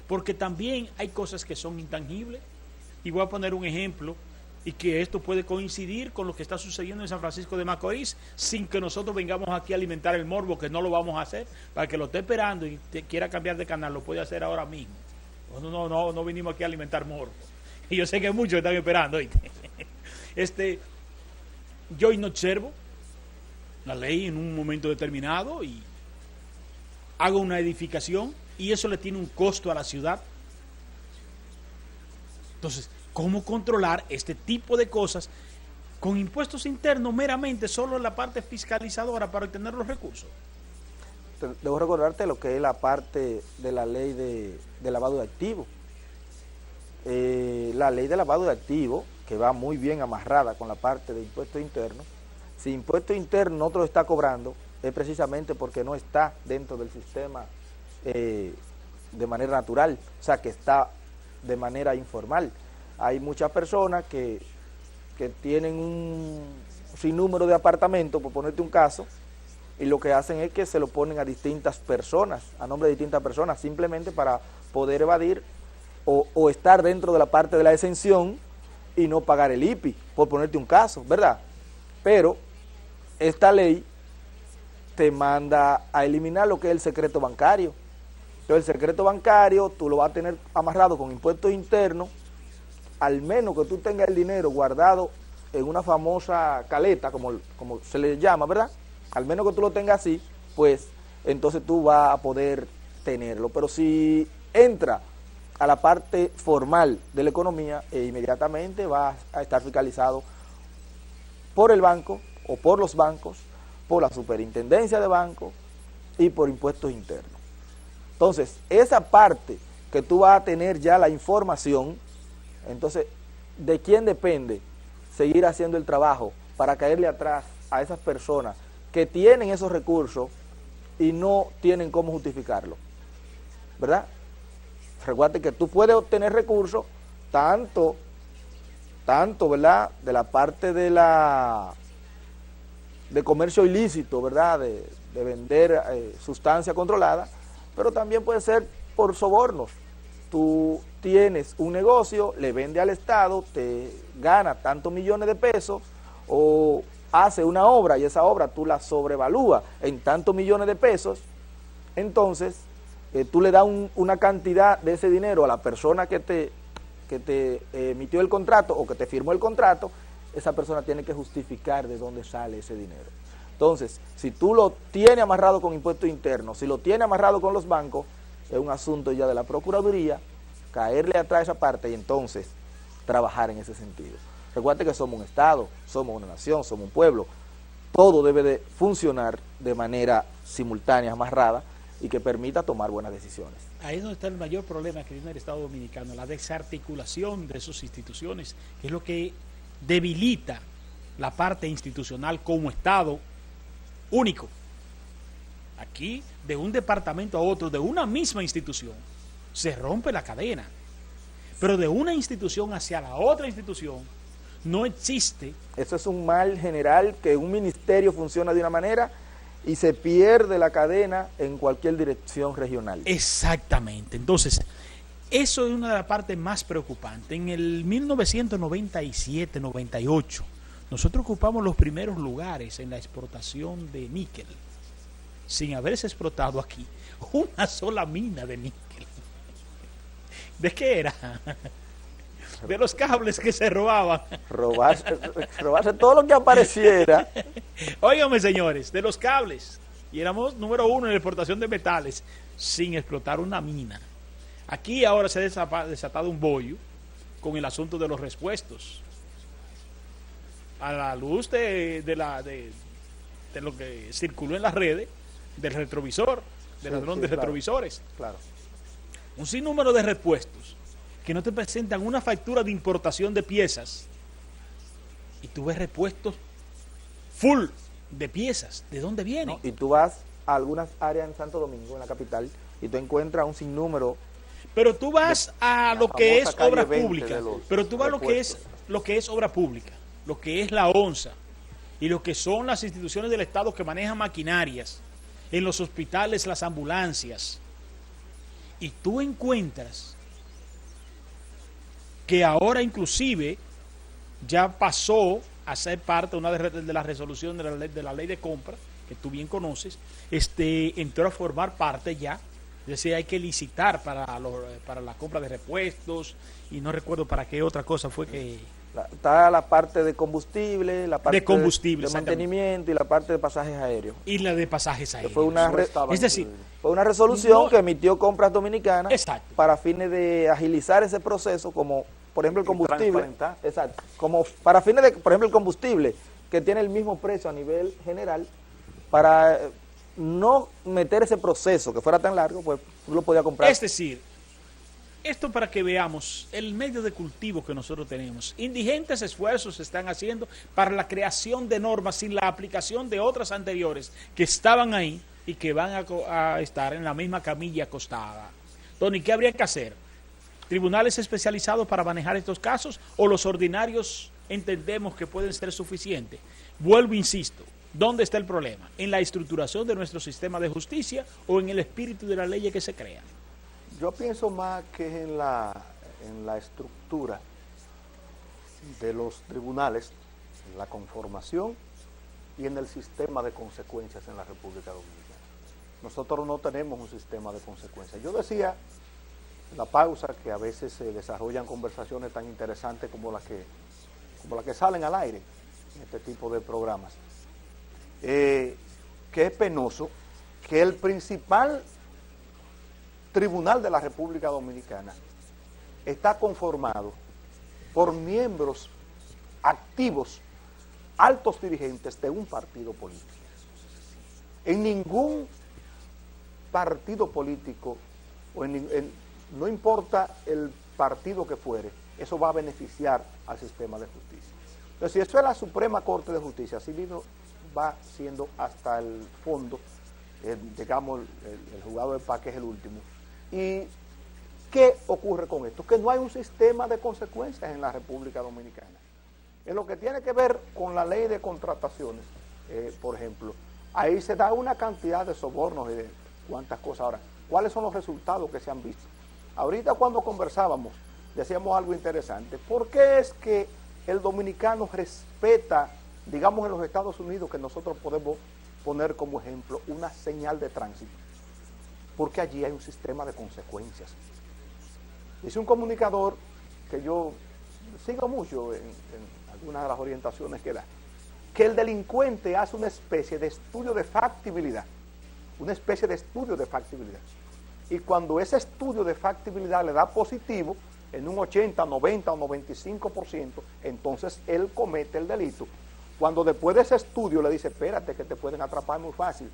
Porque también hay cosas que son intangibles. Y voy a poner un ejemplo, y que esto puede coincidir con lo que está sucediendo en San Francisco de Macorís, sin que nosotros vengamos aquí a alimentar el morbo, que no lo vamos a hacer. Para que lo esté esperando y quiera cambiar de canal, lo puede hacer ahora mismo. No vinimos aquí a alimentar morbo. Y yo sé que muchos están esperando, ¿oíste? Yo inobservo la ley en un momento determinado y hago una edificación y eso le tiene un costo a la ciudad. Entonces, ¿cómo controlar este tipo de cosas con impuestos internos meramente solo en la parte fiscalizadora para obtener los recursos? Debo recordarte lo que es la parte de la ley de lavado de activos. La ley de lavado de activos, que va muy bien amarrada con la parte de impuestos internos. Si impuestos internos no te lo está cobrando, es precisamente porque no está dentro del sistema de manera natural, o sea que está de manera informal. Hay muchas personas que tienen un sinnúmero de apartamentos, por ponerte un caso, y lo que hacen es que se lo ponen a distintas personas, a nombre de distintas personas, simplemente para poder evadir o estar dentro de la parte de la exención y no pagar el IPI, por ponerte un caso, ¿verdad? Pero esta ley te manda a eliminar lo que es el secreto bancario. Entonces el secreto bancario tú lo vas a tener amarrado con impuestos internos, al menos que tú tengas el dinero guardado en una famosa caleta, como se le llama, ¿verdad? Al menos que tú lo tengas así, pues entonces tú vas a poder tenerlo. Pero si entra a la parte formal de la economía, inmediatamente va a estar fiscalizado por el banco o por los bancos, por la superintendencia de bancos y por impuestos internos. Entonces, esa parte que tú vas a tener ya la información, entonces, ¿de quién depende seguir haciendo el trabajo para caerle atrás a esas personas que tienen esos recursos y no tienen cómo justificarlo? ¿Verdad? Recuerda que tú puedes obtener recursos tanto, ¿verdad?, de la parte de comercio ilícito, ¿verdad?, de vender sustancia controlada, pero también puede ser por sobornos. Tú tienes un negocio, le vende al Estado, te gana tantos millones de pesos, o hace una obra y esa obra tú la sobrevalúas en tantos millones de pesos, entonces tú le das una cantidad de ese dinero a la persona que te emitió el contrato o que te firmó el contrato, esa persona tiene que justificar de dónde sale ese dinero. Entonces, si tú lo tienes amarrado con impuestos internos, si lo tienes amarrado con los bancos, es un asunto ya de la Procuraduría, caerle atrás a esa parte y entonces trabajar en ese sentido. Recuerda que somos un Estado, somos una nación, somos un pueblo. Todo debe de funcionar de manera simultánea, amarrada, y que permita tomar buenas decisiones. Ahí es donde está el mayor problema que tiene el Estado Dominicano, la desarticulación de sus instituciones, que es lo que debilita la parte institucional como Estado único. Aquí, de un departamento a otro, de una misma institución, se rompe la cadena. Pero de una institución hacia la otra institución, no existe. Eso es un mal general, que un ministerio funciona de una manera y se pierde la cadena en cualquier dirección regional. Exactamente. Entonces, Eso es una de las partes más preocupantes. En el 1997-98, nosotros ocupamos los primeros lugares en la exportación de níquel, sin haberse explotado aquí una sola mina de níquel. ¿De qué era? De los cables que se robaban. Robarse todo lo que apareciera. Óigame, señores, de los cables. Y éramos número 1 en la exportación de metales, sin explotar una mina. Aquí ahora se ha desatado un bollo con el asunto de los repuestos. A la luz de lo que circuló en las redes, del retrovisor, del ladrón de retrovisores. Claro. Un sinnúmero de repuestos que no te presentan una factura de importación de piezas y tú ves repuestos full de piezas. ¿De dónde vienen? ¿No? Y tú vas a algunas áreas en Santo Domingo, en la capital, y tú encuentras un sinnúmero. Pero tú vas a lo que es obra pública, pero tú vas a lo que es obra pública, lo que es la ONSA y lo que son las instituciones del Estado que manejan maquinarias, en los hospitales, las ambulancias, y tú encuentras que ahora inclusive ya pasó a ser parte una de las resoluciones de la ley de compra, que tú bien conoces, entró a formar parte ya. Es decir, hay que licitar para la compra de repuestos y no recuerdo para qué otra cosa fue que... Está la parte de combustible, la parte de mantenimiento y la parte de pasajes aéreos. Y la de pasajes aéreos. Es decir, fue una resolución que emitió Compras Dominicanas. Exacto. Para fines de agilizar ese proceso, como por ejemplo el combustible. Exacto. Como para fines de, por ejemplo, el combustible, que tiene el mismo precio a nivel general, para no meter ese proceso que fuera tan largo, pues tú lo podías comprar. Es decir, esto para que veamos el medio de cultivo que nosotros tenemos. Indigentes esfuerzos se están haciendo para la creación de normas sin la aplicación de otras anteriores que estaban ahí y que van a estar en la misma camilla acostada. Tony, ¿qué habría que hacer? ¿Tribunales especializados para manejar estos casos o los ordinarios entendemos que pueden ser suficientes? Vuelvo, insisto. ¿Dónde está el problema? ¿En la estructuración de nuestro sistema de justicia o en el espíritu de la ley que se crea? Yo pienso más que en la estructura de los tribunales, en la conformación y en el sistema de consecuencias en la República Dominicana. Nosotros no tenemos un sistema de consecuencias. Yo decía en la pausa que a veces se desarrollan conversaciones tan interesantes como las que salen al aire en este tipo de programas. Que es penoso que el principal tribunal de la República Dominicana está conformado por miembros activos, altos dirigentes de un partido político. En ningún partido político, no importa el partido que fuere, eso va a beneficiar al sistema de justicia. Entonces, si eso es la Suprema Corte de Justicia, así mismo va siendo hasta el fondo, digamos, el juzgado de paz, que es el último. ¿Y qué ocurre con esto? Que no hay un sistema de consecuencias en la República Dominicana. En lo que tiene que ver con la ley de contrataciones, por ejemplo, ahí se da una cantidad de sobornos y de cuántas cosas. Ahora, ¿cuáles son los resultados que se han visto? Ahorita cuando conversábamos, decíamos algo interesante. ¿Por qué es que el dominicano respeta, digamos en los Estados Unidos, que nosotros podemos poner como ejemplo una señal de tránsito? Porque allí hay un sistema de consecuencias. Dice un comunicador que yo sigo mucho en algunas de las orientaciones que da, que el delincuente hace una especie de estudio de factibilidad, y cuando ese estudio de factibilidad le da positivo, en un 80, 90 o 95%, entonces él comete el delito. Cuando después de ese estudio le dice, espérate que te pueden atrapar muy fácil,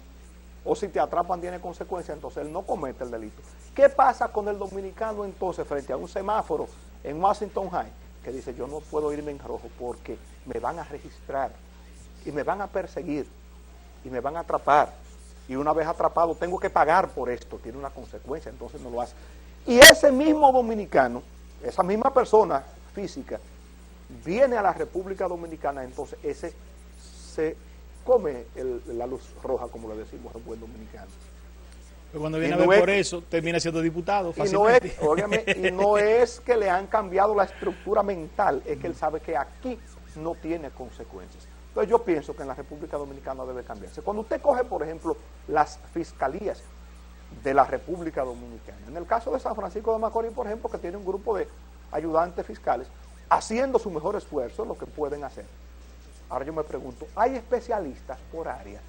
o si te atrapan tiene consecuencias, entonces él no comete el delito. ¿Qué pasa con el dominicano entonces frente a un semáforo en Washington High? Que dice, yo no puedo irme en rojo porque me van a registrar y me van a perseguir y me van a atrapar. Y una vez atrapado tengo que pagar por esto, tiene una consecuencia, entonces no lo hace. Y ese mismo dominicano, esa misma persona física, viene a la República Dominicana, entonces ese se come la luz roja, como le decimos en buen dominicano. Pero cuando viene a ver por eso, termina siendo diputado fácilmente. Y no es que le han cambiado la estructura mental, es que él sabe que aquí no tiene consecuencias. Entonces yo pienso que en la República Dominicana debe cambiarse. Cuando usted coge, por ejemplo, las fiscalías de la República Dominicana, en el caso de San Francisco de Macorís, por ejemplo, que tiene un grupo de ayudantes fiscales, haciendo su mejor esfuerzo, lo que pueden hacer. Ahora yo me pregunto, ¿hay especialistas por área?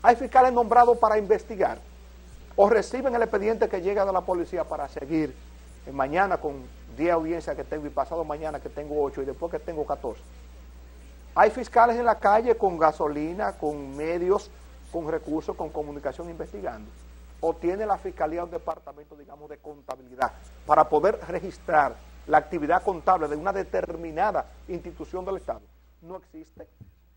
¿Hay fiscales nombrados para investigar? ¿O reciben el expediente que llega de la policía para seguir mañana con 10 audiencias que tengo y pasado mañana que tengo 8 y después que tengo 14? ¿Hay fiscales en la calle con gasolina, con medios, con recursos, con comunicación investigando? ¿O tiene la fiscalía un departamento, digamos, de contabilidad para poder registrar la actividad contable de una determinada institución del Estado? No existe.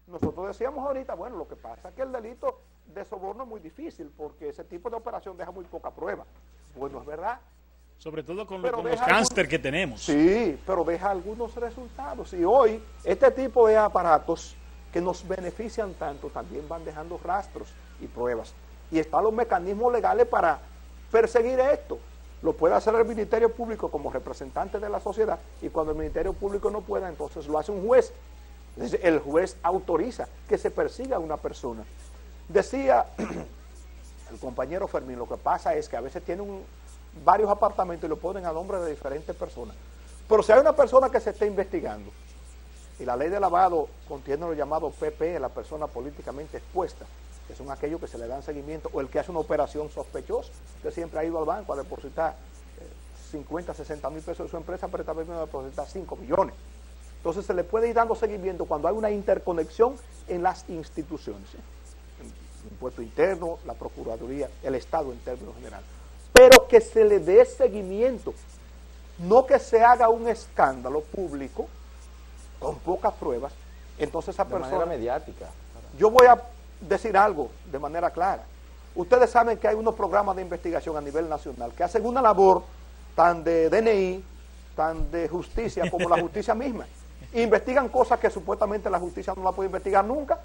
Nosotros decíamos ahorita, bueno, lo que pasa es que el delito de soborno es muy difícil porque ese tipo de operación deja muy poca prueba. Bueno, es verdad. Sobre todo con los cáncer que tenemos. Sí, pero deja algunos resultados. Y hoy, este tipo de aparatos que nos benefician tanto también van dejando rastros y pruebas. Y están los mecanismos legales para perseguir esto. Lo puede hacer el Ministerio Público como representante de la sociedad, y cuando el Ministerio Público no pueda, entonces lo hace un juez. El juez autoriza que se persiga a una persona. Decía el compañero Fermín, lo que pasa es que a veces tienen varios apartamentos y lo ponen a nombre de diferentes personas. Pero si hay una persona que se está investigando, y la ley de lavado contiene lo llamado PP, la persona políticamente expuesta, que son aquellos que se le dan seguimiento, o el que hace una operación sospechosa, que siempre ha ido al banco a depositar 50, 60 mil pesos de su empresa, pero esta vez viene a depositar 5 millones. Entonces se le puede ir dando seguimiento cuando hay una interconexión en las instituciones, el impuesto interno, la Procuraduría, el Estado en términos generales. Pero que se le dé seguimiento, no que se haga un escándalo público con pocas pruebas. Entonces esa persona... De manera mediática. Yo voy a decir algo de manera clara. Ustedes saben que hay unos programas de investigación a nivel nacional que hacen una labor tan de DNI, tan de justicia como la justicia misma. Investigan cosas que supuestamente la justicia no la puede investigar nunca.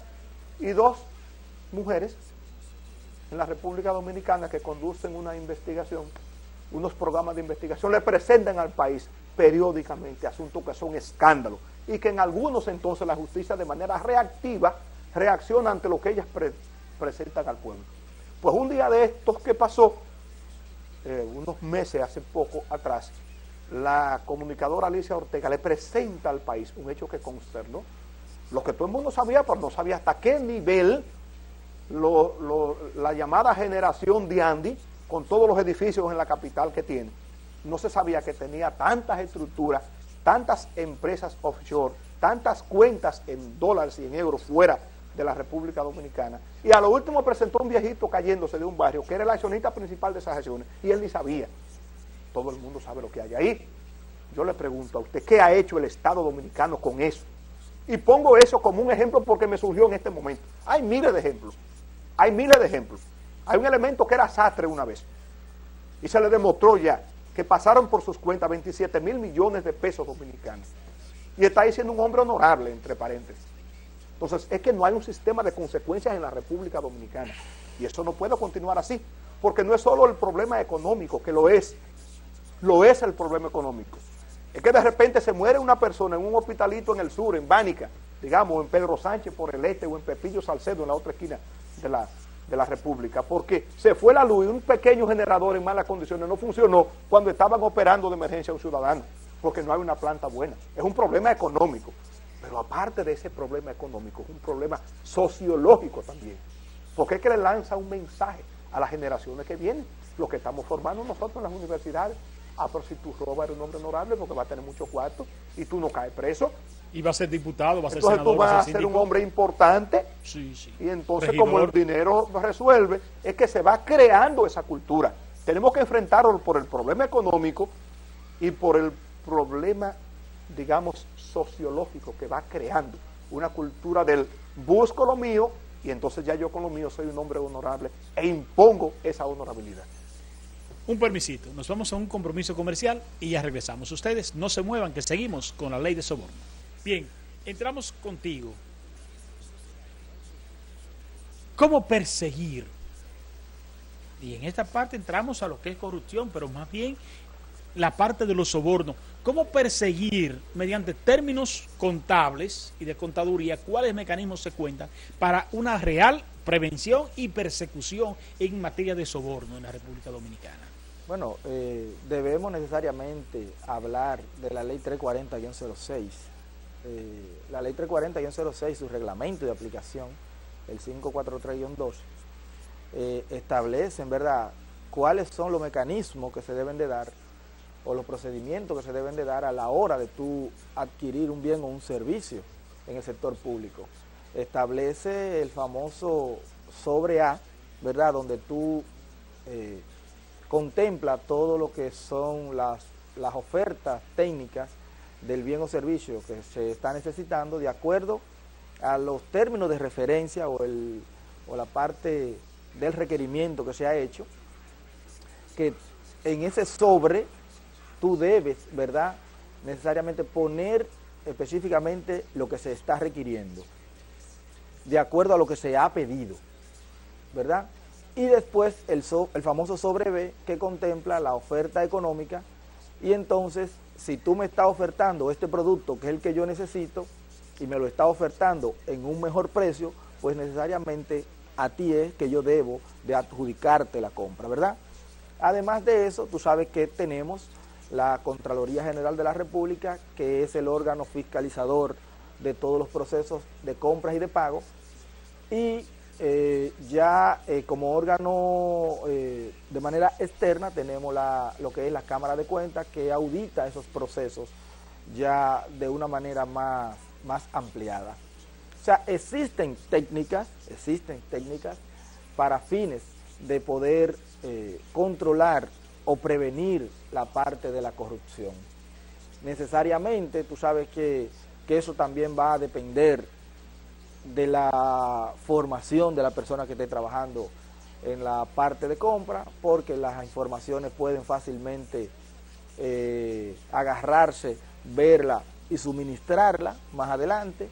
Y dos mujeres en la República Dominicana que conducen una investigación, unos programas de investigación, le presentan al país periódicamente asuntos que son escándalos, y que en algunos entonces la justicia de manera reactiva reacciona ante lo que ellas presentan al pueblo. Pues un día de estos que pasó, unos meses, hace poco atrás, la comunicadora Alicia Ortega le presenta al país un hecho que consternó, lo que todo el mundo sabía, pero no sabía hasta qué nivel la llamada generación Diandi, con todos los edificios en la capital que tiene, no se sabía que tenía tantas estructuras, tantas empresas offshore, tantas cuentas en dólares y en euros fuera de la República Dominicana. Y a lo último presentó un viejito cayéndose de un barrio que era el accionista principal de esas acciones, y él ni sabía. Todo el mundo sabe lo que hay ahí. Yo le pregunto a usted, ¿qué ha hecho el Estado Dominicano con eso? Y pongo eso como un ejemplo porque me surgió en este momento. Hay miles de ejemplos. Hay miles de ejemplos. Hay un elemento que era sastre una vez, y se le demostró ya que pasaron por sus cuentas 27 mil millones de pesos dominicanos. Y está ahí siendo un hombre honorable, entre paréntesis. Entonces, es que no hay un sistema de consecuencias en la República Dominicana. Y eso no puede continuar así, porque no es solo el problema económico, que lo es el problema económico. Es que de repente se muere una persona en un hospitalito en el sur, en Bánica, digamos, en Pedro Sánchez por el este, o en Pepillo Salcedo en la otra esquina de la República, porque se fue la luz y un pequeño generador en malas condiciones no funcionó cuando estaban operando de emergencia a un ciudadano, porque no hay una planta buena. Es un problema económico, pero aparte de ese problema económico, es un problema sociológico también, porque es que le lanza un mensaje a las generaciones que vienen, lo que estamos formando nosotros en las universidades. Ah, pero si tú robas, eres un hombre honorable porque va a tener mucho cuarto y tú no caes preso. Y va a ser diputado, va a ser entonces senador, tú vas va a ser un hombre importante. Sí, sí. Y entonces Regidor. Como el dinero resuelve, es que se va creando esa cultura. Tenemos que enfrentarlo por el problema económico y por el problema, digamos, sociológico que va creando una cultura del busco lo mío y entonces ya yo con lo mío soy un hombre honorable e impongo esa honorabilidad. Un permisito, nos vamos a un compromiso comercial y ya regresamos. Ustedes no se muevan, que seguimos con la ley de soborno. Bien, entramos contigo. ¿Cómo perseguir Y en esta parte entramos a lo que es corrupción, pero más bien la parte de los sobornos. ¿Cómo perseguir mediante términos contables y de contaduría cuáles mecanismos se cuentan para una real prevención y persecución en materia de soborno en la República Dominicana? Bueno, debemos necesariamente hablar de la ley 340-06. La ley 340-06, su reglamento de aplicación, el 543-2, establece, en verdad, cuáles son los mecanismos que se deben de dar o los procedimientos que se deben de dar a la hora de tú adquirir un bien o un servicio en el sector público. Establece el famoso sobre A, ¿verdad?, donde tú contempla todo lo que son las ofertas técnicas del bien o servicio que se está necesitando de acuerdo a los términos de referencia o la parte del requerimiento que se ha hecho, que en ese sobre tú debes, ¿verdad?, necesariamente poner específicamente lo que se está requiriendo, de acuerdo a lo que se ha pedido, ¿verdad? Y después el famoso sobre B, que contempla la oferta económica, y entonces, si tú me estás ofertando este producto, que es el que yo necesito, y me lo estás ofertando en un mejor precio, pues necesariamente a ti es que yo debo de adjudicarte la compra, ¿verdad? Además de eso, tú sabes que tenemos la Contraloría General de la República, que es el órgano fiscalizador de todos los procesos de compras y de pago, y como órgano de manera externa tenemos lo que es la Cámara de Cuentas, que audita esos procesos ya de una manera más ampliada. O sea, existen técnicas para fines de poder controlar o prevenir la parte de la corrupción. Necesariamente, tú sabes que eso también va a depender de la formación de la persona que esté trabajando en la parte de compra, porque las informaciones pueden fácilmente agarrarse, verla y suministrarla más adelante.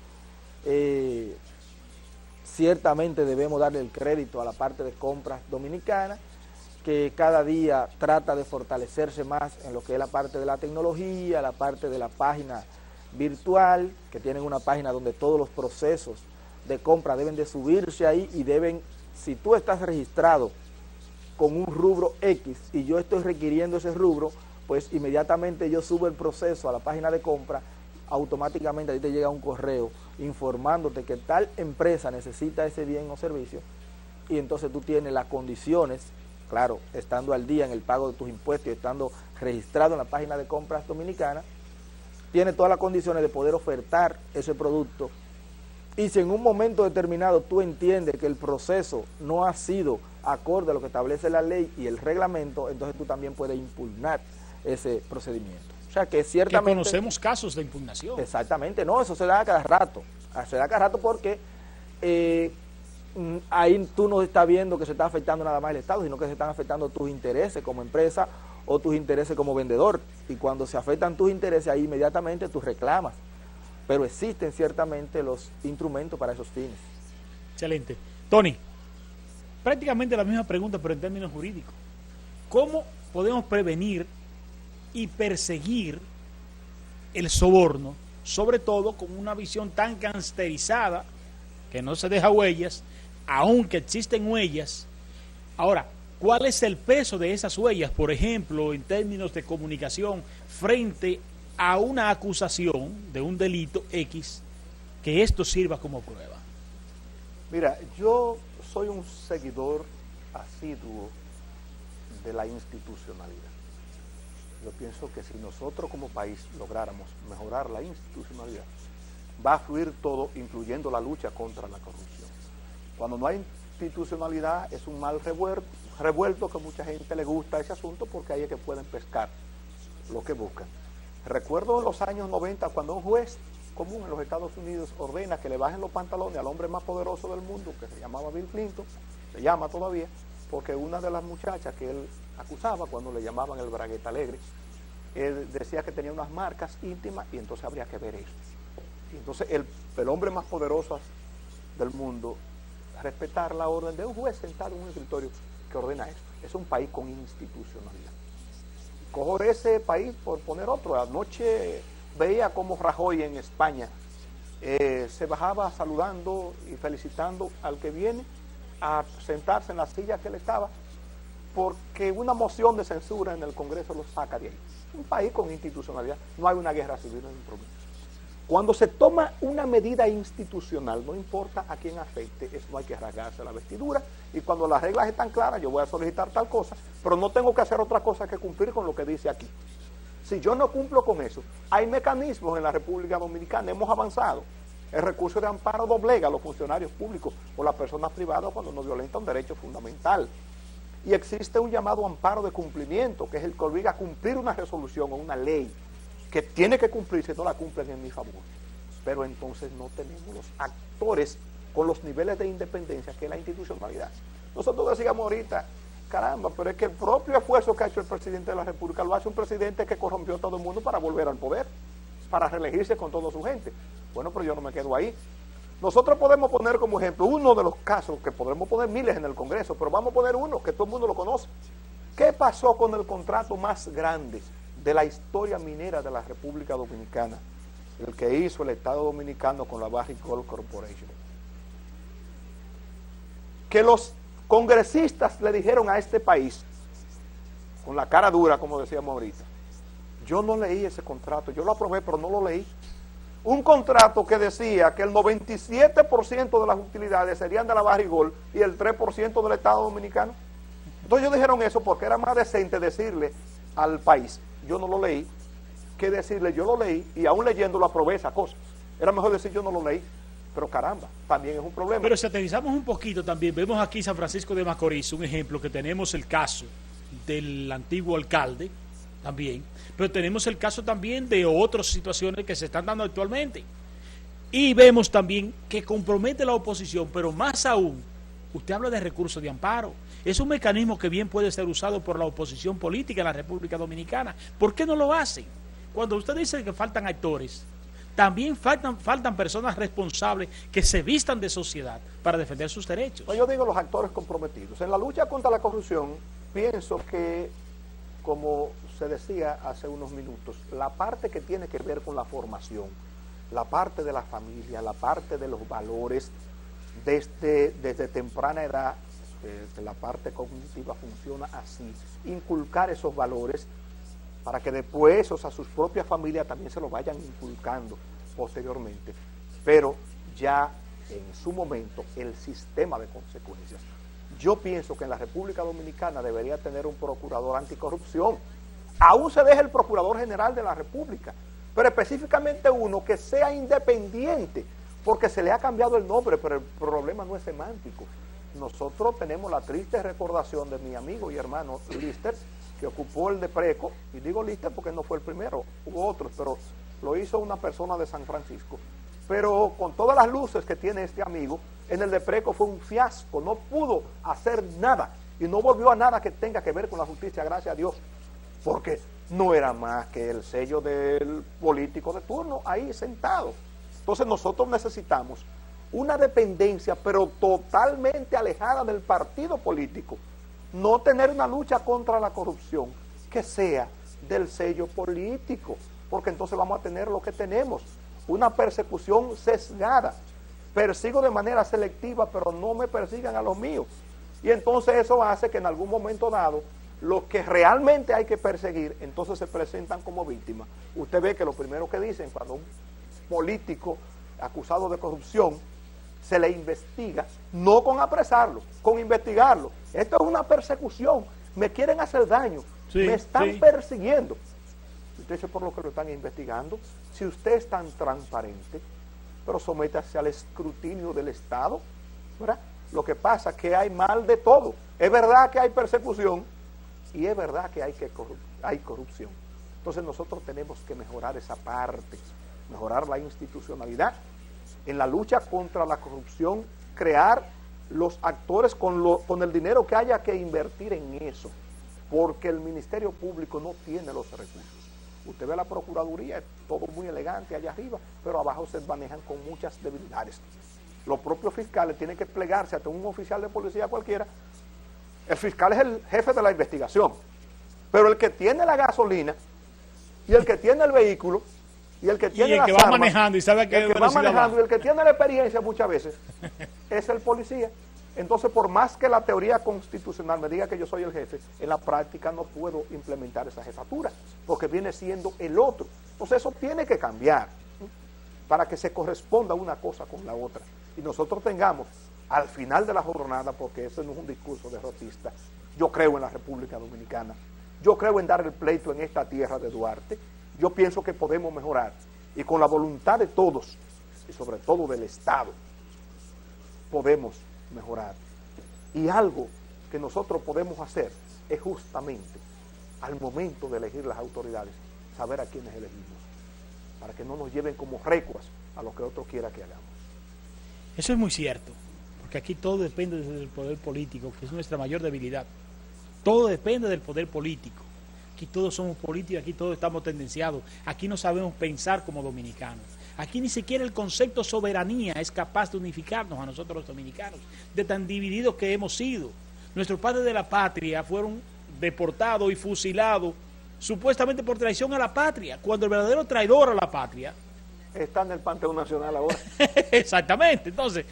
Ciertamente debemos darle el crédito a la parte de compras dominicana, que cada día trata de fortalecerse más en lo que es la parte de la tecnología, la parte de la página virtual, que tienen una página donde todos los procesos de compra deben de subirse ahí y deben, si tú estás registrado con un rubro X y yo estoy requiriendo ese rubro, pues inmediatamente yo subo el proceso a la página de compra, automáticamente ahí te llega un correo informándote que tal empresa necesita ese bien o servicio, y entonces tú tienes las condiciones, claro, estando al día en el pago de tus impuestos y estando registrado en la página de compras dominicana, tienes todas las condiciones de poder ofertar ese producto. Y si en un momento determinado tú entiendes que el proceso no ha sido acorde a lo que establece la ley y el reglamento, entonces tú también puedes impugnar ese procedimiento. O sea que ciertamente... Que conocemos casos de impugnación. Exactamente, no, eso se da a cada rato. Se da a cada rato porque ahí tú no estás viendo que se está afectando nada más el Estado, sino que se están afectando tus intereses como empresa o tus intereses como vendedor. Y cuando se afectan tus intereses, ahí inmediatamente tú reclamas. Pero existen ciertamente los instrumentos para esos fines. Excelente. Tony, prácticamente la misma pregunta, pero en términos jurídicos. ¿Cómo podemos prevenir y perseguir el soborno, sobre todo con una visión tan gangsterizada que no se deja huellas, aunque existen huellas? Ahora, ¿cuál es el peso de esas huellas, por ejemplo, en términos de comunicación frente a una acusación de un delito X, que esto sirva como prueba? Mira, yo soy un seguidor asiduo de la institucionalidad. Yo pienso que si nosotros como país lográramos mejorar la institucionalidad, va a fluir todo, incluyendo la lucha contra la corrupción. Cuando no hay institucionalidad es un mal revuelto que a mucha gente le gusta ese asunto, porque ahí es que pueden pescar lo que buscan. Recuerdo en los años 90 cuando un juez común en los Estados Unidos ordena que le bajen los pantalones al hombre más poderoso del mundo, que se llamaba Bill Clinton, se llama todavía, porque una de las muchachas que él acusaba cuando le llamaban el bragueta alegre, él decía que tenía unas marcas íntimas y entonces habría que ver eso. Y entonces el hombre más poderoso del mundo respetar la orden de un juez sentado en un escritorio que ordena esto. es un país con institucionalidad. Cojo ese país por poner otro. Anoche veía cómo Rajoy en España se bajaba saludando y felicitando al que viene a sentarse en la silla que él estaba, porque una moción de censura en el Congreso lo saca de ahí. Un país con institucionalidad, no hay una guerra civil, no hay un problema. Cuando se toma una medida institucional, no importa a quién afecte, eso no hay que rasgarse la vestidura, y cuando las reglas están claras, yo voy a solicitar tal cosa, pero no tengo que hacer otra cosa que cumplir con lo que dice aquí. Si yo no cumplo con eso, hay mecanismos en la República Dominicana, hemos avanzado. El recurso de amparo doblega a los funcionarios públicos o las personas privadas cuando no violenta un derecho fundamental. Y existe un llamado amparo de cumplimiento, que es el que obliga a cumplir una resolución o una ley que tiene que cumplirse, no la cumplen en mi favor. Pero entonces no tenemos los actores con los niveles de independencia que es la institucionalidad. Nosotros decíamos ahorita, caramba, pero es que el propio esfuerzo que ha hecho el presidente de la República lo hace un presidente que corrompió a todo el mundo para volver al poder, para reelegirse con toda su gente. Bueno, pero yo no me quedo ahí. Nosotros podemos poner como ejemplo uno de los casos, que podremos poner miles en el Congreso, pero vamos a poner uno que todo el mundo lo conoce. ¿Qué pasó con el contrato más grande de la historia minera de la República Dominicana? El que hizo el Estado Dominicano con la Barrick Gold Corporation. Que los congresistas le dijeron a este país, con la cara dura, como decíamos ahorita, yo no leí ese contrato, yo lo aprobé, pero no lo leí. Un contrato que decía que el 97% de las utilidades serían de la Barrick Gold y el 3% del Estado Dominicano. Entonces ellos dijeron eso porque era más decente decirle al país, yo no lo leí, que decirle yo lo leí y aún leyéndolo aprobé esa cosa. Era mejor decir yo no lo leí, pero caramba, también es un problema. Pero si aterrizamos un poquito también, vemos aquí San Francisco de Macorís, un ejemplo que tenemos el caso del antiguo alcalde también, pero tenemos el caso también de otras situaciones que se están dando actualmente. Y vemos también que compromete la oposición, pero más aún, usted habla de recursos de amparo. Es un mecanismo que bien puede ser usado por la oposición política en la República Dominicana. ¿Por qué no lo hacen? Cuando usted dice que faltan actores, también faltan personas responsables que se vistan de sociedad para defender sus derechos. No, yo digo los actores comprometidos. En la lucha contra la corrupción, pienso que, como se decía hace unos minutos, la parte que tiene que ver con la formación, la parte de la familia, la parte de los valores, desde temprana edad, la parte cognitiva funciona así, inculcar esos valores para que después a sus propias familias también se lo vayan inculcando posteriormente, pero ya en su momento el sistema de consecuencias. Yo pienso que en la República Dominicana debería tener un procurador anticorrupción, aún se deja el Procurador General de la República, pero específicamente uno que sea independiente, porque se le ha cambiado el nombre, pero el problema no es semántico. Nosotros tenemos la triste recordación de mi amigo y hermano Lister, que ocupó el de Preco, y digo Lister porque no fue el primero, hubo otros, pero lo hizo una persona de San Francisco. Pero con todas las luces que tiene este amigo, en el de Preco fue un fiasco, no pudo hacer nada, y no volvió a nada que tenga que ver con la justicia, gracias a Dios, porque no era más que el sello del político de turno ahí sentado. Entonces nosotros necesitamos una dependencia, pero totalmente alejada del partido político. No tener una lucha contra la corrupción que sea del sello político, porque entonces vamos a tener lo que tenemos, una persecución sesgada. Persigo de manera selectiva, pero no me persigan a los míos. Y entonces eso hace que en algún momento dado, los que realmente hay que perseguir, entonces se presentan como víctimas. Usted ve que lo primero que dicen cuando un político acusado de corrupción se le investiga, no con apresarlo, con investigarlo. Esto es una persecución, me quieren hacer daño, sí, me están persiguiendo. Usted dice por lo que lo están investigando, si usted es tan transparente, pero sométase al escrutinio del Estado, ¿verdad? Lo que pasa es que hay mal de todo. Es verdad que hay persecución y es verdad que hay corrupción. Entonces nosotros tenemos que mejorar esa parte, mejorar la institucionalidad en la lucha contra la corrupción, crear los actores con el dinero que haya que invertir en eso, porque el Ministerio Público no tiene los recursos. Usted ve la Procuraduría, es todo muy elegante allá arriba, pero abajo se manejan con muchas debilidades. Los propios fiscales tienen que plegarse ante un oficial de policía cualquiera. El fiscal es el jefe de la investigación. Pero el que tiene la gasolina y el que tiene el vehículo y el que tiene las armas, va manejando y sabe que el que va manejando y el que tiene la experiencia muchas veces es el policía. Entonces, por más que la teoría constitucional me diga que yo soy el jefe, en la práctica no puedo implementar esa jefatura, porque viene siendo el otro. Entonces, eso tiene que cambiar para que se corresponda una cosa con la otra. Y nosotros tengamos, al final de la jornada, porque eso no es un discurso derrotista, yo creo en la República Dominicana, yo creo en dar el pleito en esta tierra de Duarte, yo pienso que podemos mejorar, y con la voluntad de todos, y sobre todo del Estado, podemos mejorar. Y algo que nosotros podemos hacer es justamente al momento de elegir las autoridades, saber a quiénes elegimos, para que no nos lleven como recuas a lo que otro quiera que hagamos. Eso es muy cierto, porque aquí todo depende del poder político, que es nuestra mayor debilidad. Todo depende del poder político. Aquí todos somos políticos, aquí todos estamos tendenciados, aquí no sabemos pensar como dominicanos. Aquí ni siquiera el concepto soberanía es capaz de unificarnos a nosotros los dominicanos, de tan divididos que hemos sido. Nuestros padres de la patria fueron deportados y fusilados supuestamente por traición a la patria, cuando el verdadero traidor a la patria está en el Panteón Nacional ahora. Exactamente. Entonces,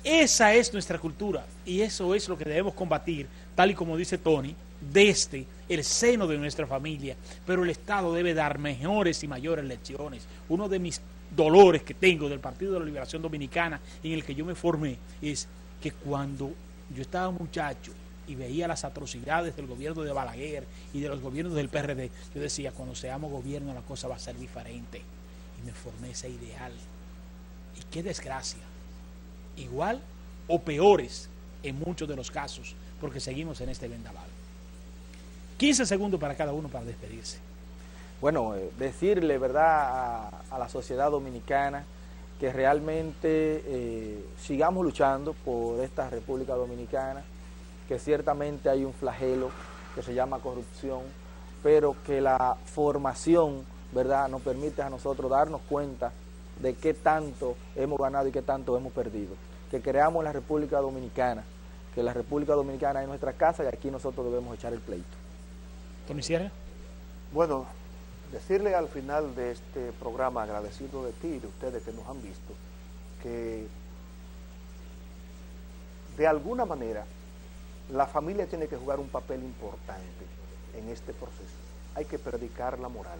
esa es nuestra cultura y eso es lo que debemos combatir, tal y como dice Tony, desde el seno de nuestra familia. Pero el Estado debe dar mejores y mayores lecciones. Uno de mis dolores que tengo del Partido de la Liberación Dominicana, en el que yo me formé, es que cuando yo estaba muchacho y veía las atrocidades del gobierno de Balaguer y de los gobiernos del PRD, yo decía, cuando seamos gobierno la cosa va a ser diferente. Y me formé ese ideal. Y qué desgracia. Igual o peores en muchos de los casos, porque seguimos en este vendaval. 15 segundos para cada uno para despedirse. Bueno, decirle, ¿verdad?, a la sociedad dominicana que realmente sigamos luchando por esta República Dominicana, que ciertamente hay un flagelo que se llama corrupción, pero que la formación, ¿verdad?, nos permite a nosotros darnos cuenta de qué tanto hemos ganado y qué tanto hemos perdido. Que creamos la República Dominicana, que la República Dominicana es nuestra casa y aquí nosotros debemos echar el pleito. ¿Tony Sierra? Bueno, decirle al final de este programa, agradecido de ti y de ustedes que nos han visto, que de alguna manera la familia tiene que jugar un papel importante en este proceso. Hay que predicar la moral.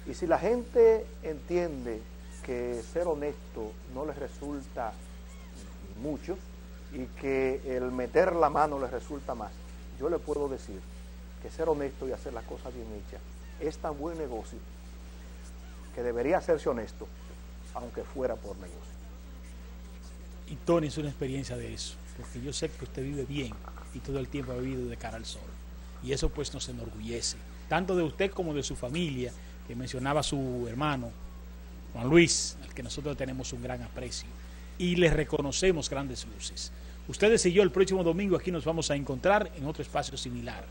Y si la gente entiende que ser honesto no les resulta mucho y que el meter la mano les resulta más, yo le puedo decir que ser honesto y hacer las cosas bien hechas es tan buen negocio que debería hacerse honesto, aunque fuera por negocio. Y Tony es una experiencia de eso, porque yo sé que usted vive bien y todo el tiempo ha vivido de cara al sol. Y eso pues nos enorgullece, tanto de usted como de su familia, que mencionaba su hermano, Juan Luis, al que nosotros tenemos un gran aprecio. Y les reconocemos grandes luces. Ustedes y yo el próximo domingo aquí nos vamos a encontrar en otro espacio similar.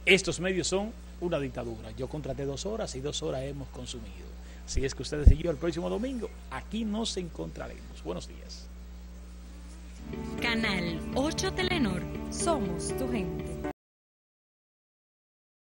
Estos medios son una dictadura. Yo contraté 2 horas y 2 horas hemos consumido. Así es que ustedes y yo el próximo domingo aquí nos encontraremos. Buenos días. Canal 8 Telenor. Somos tu gente.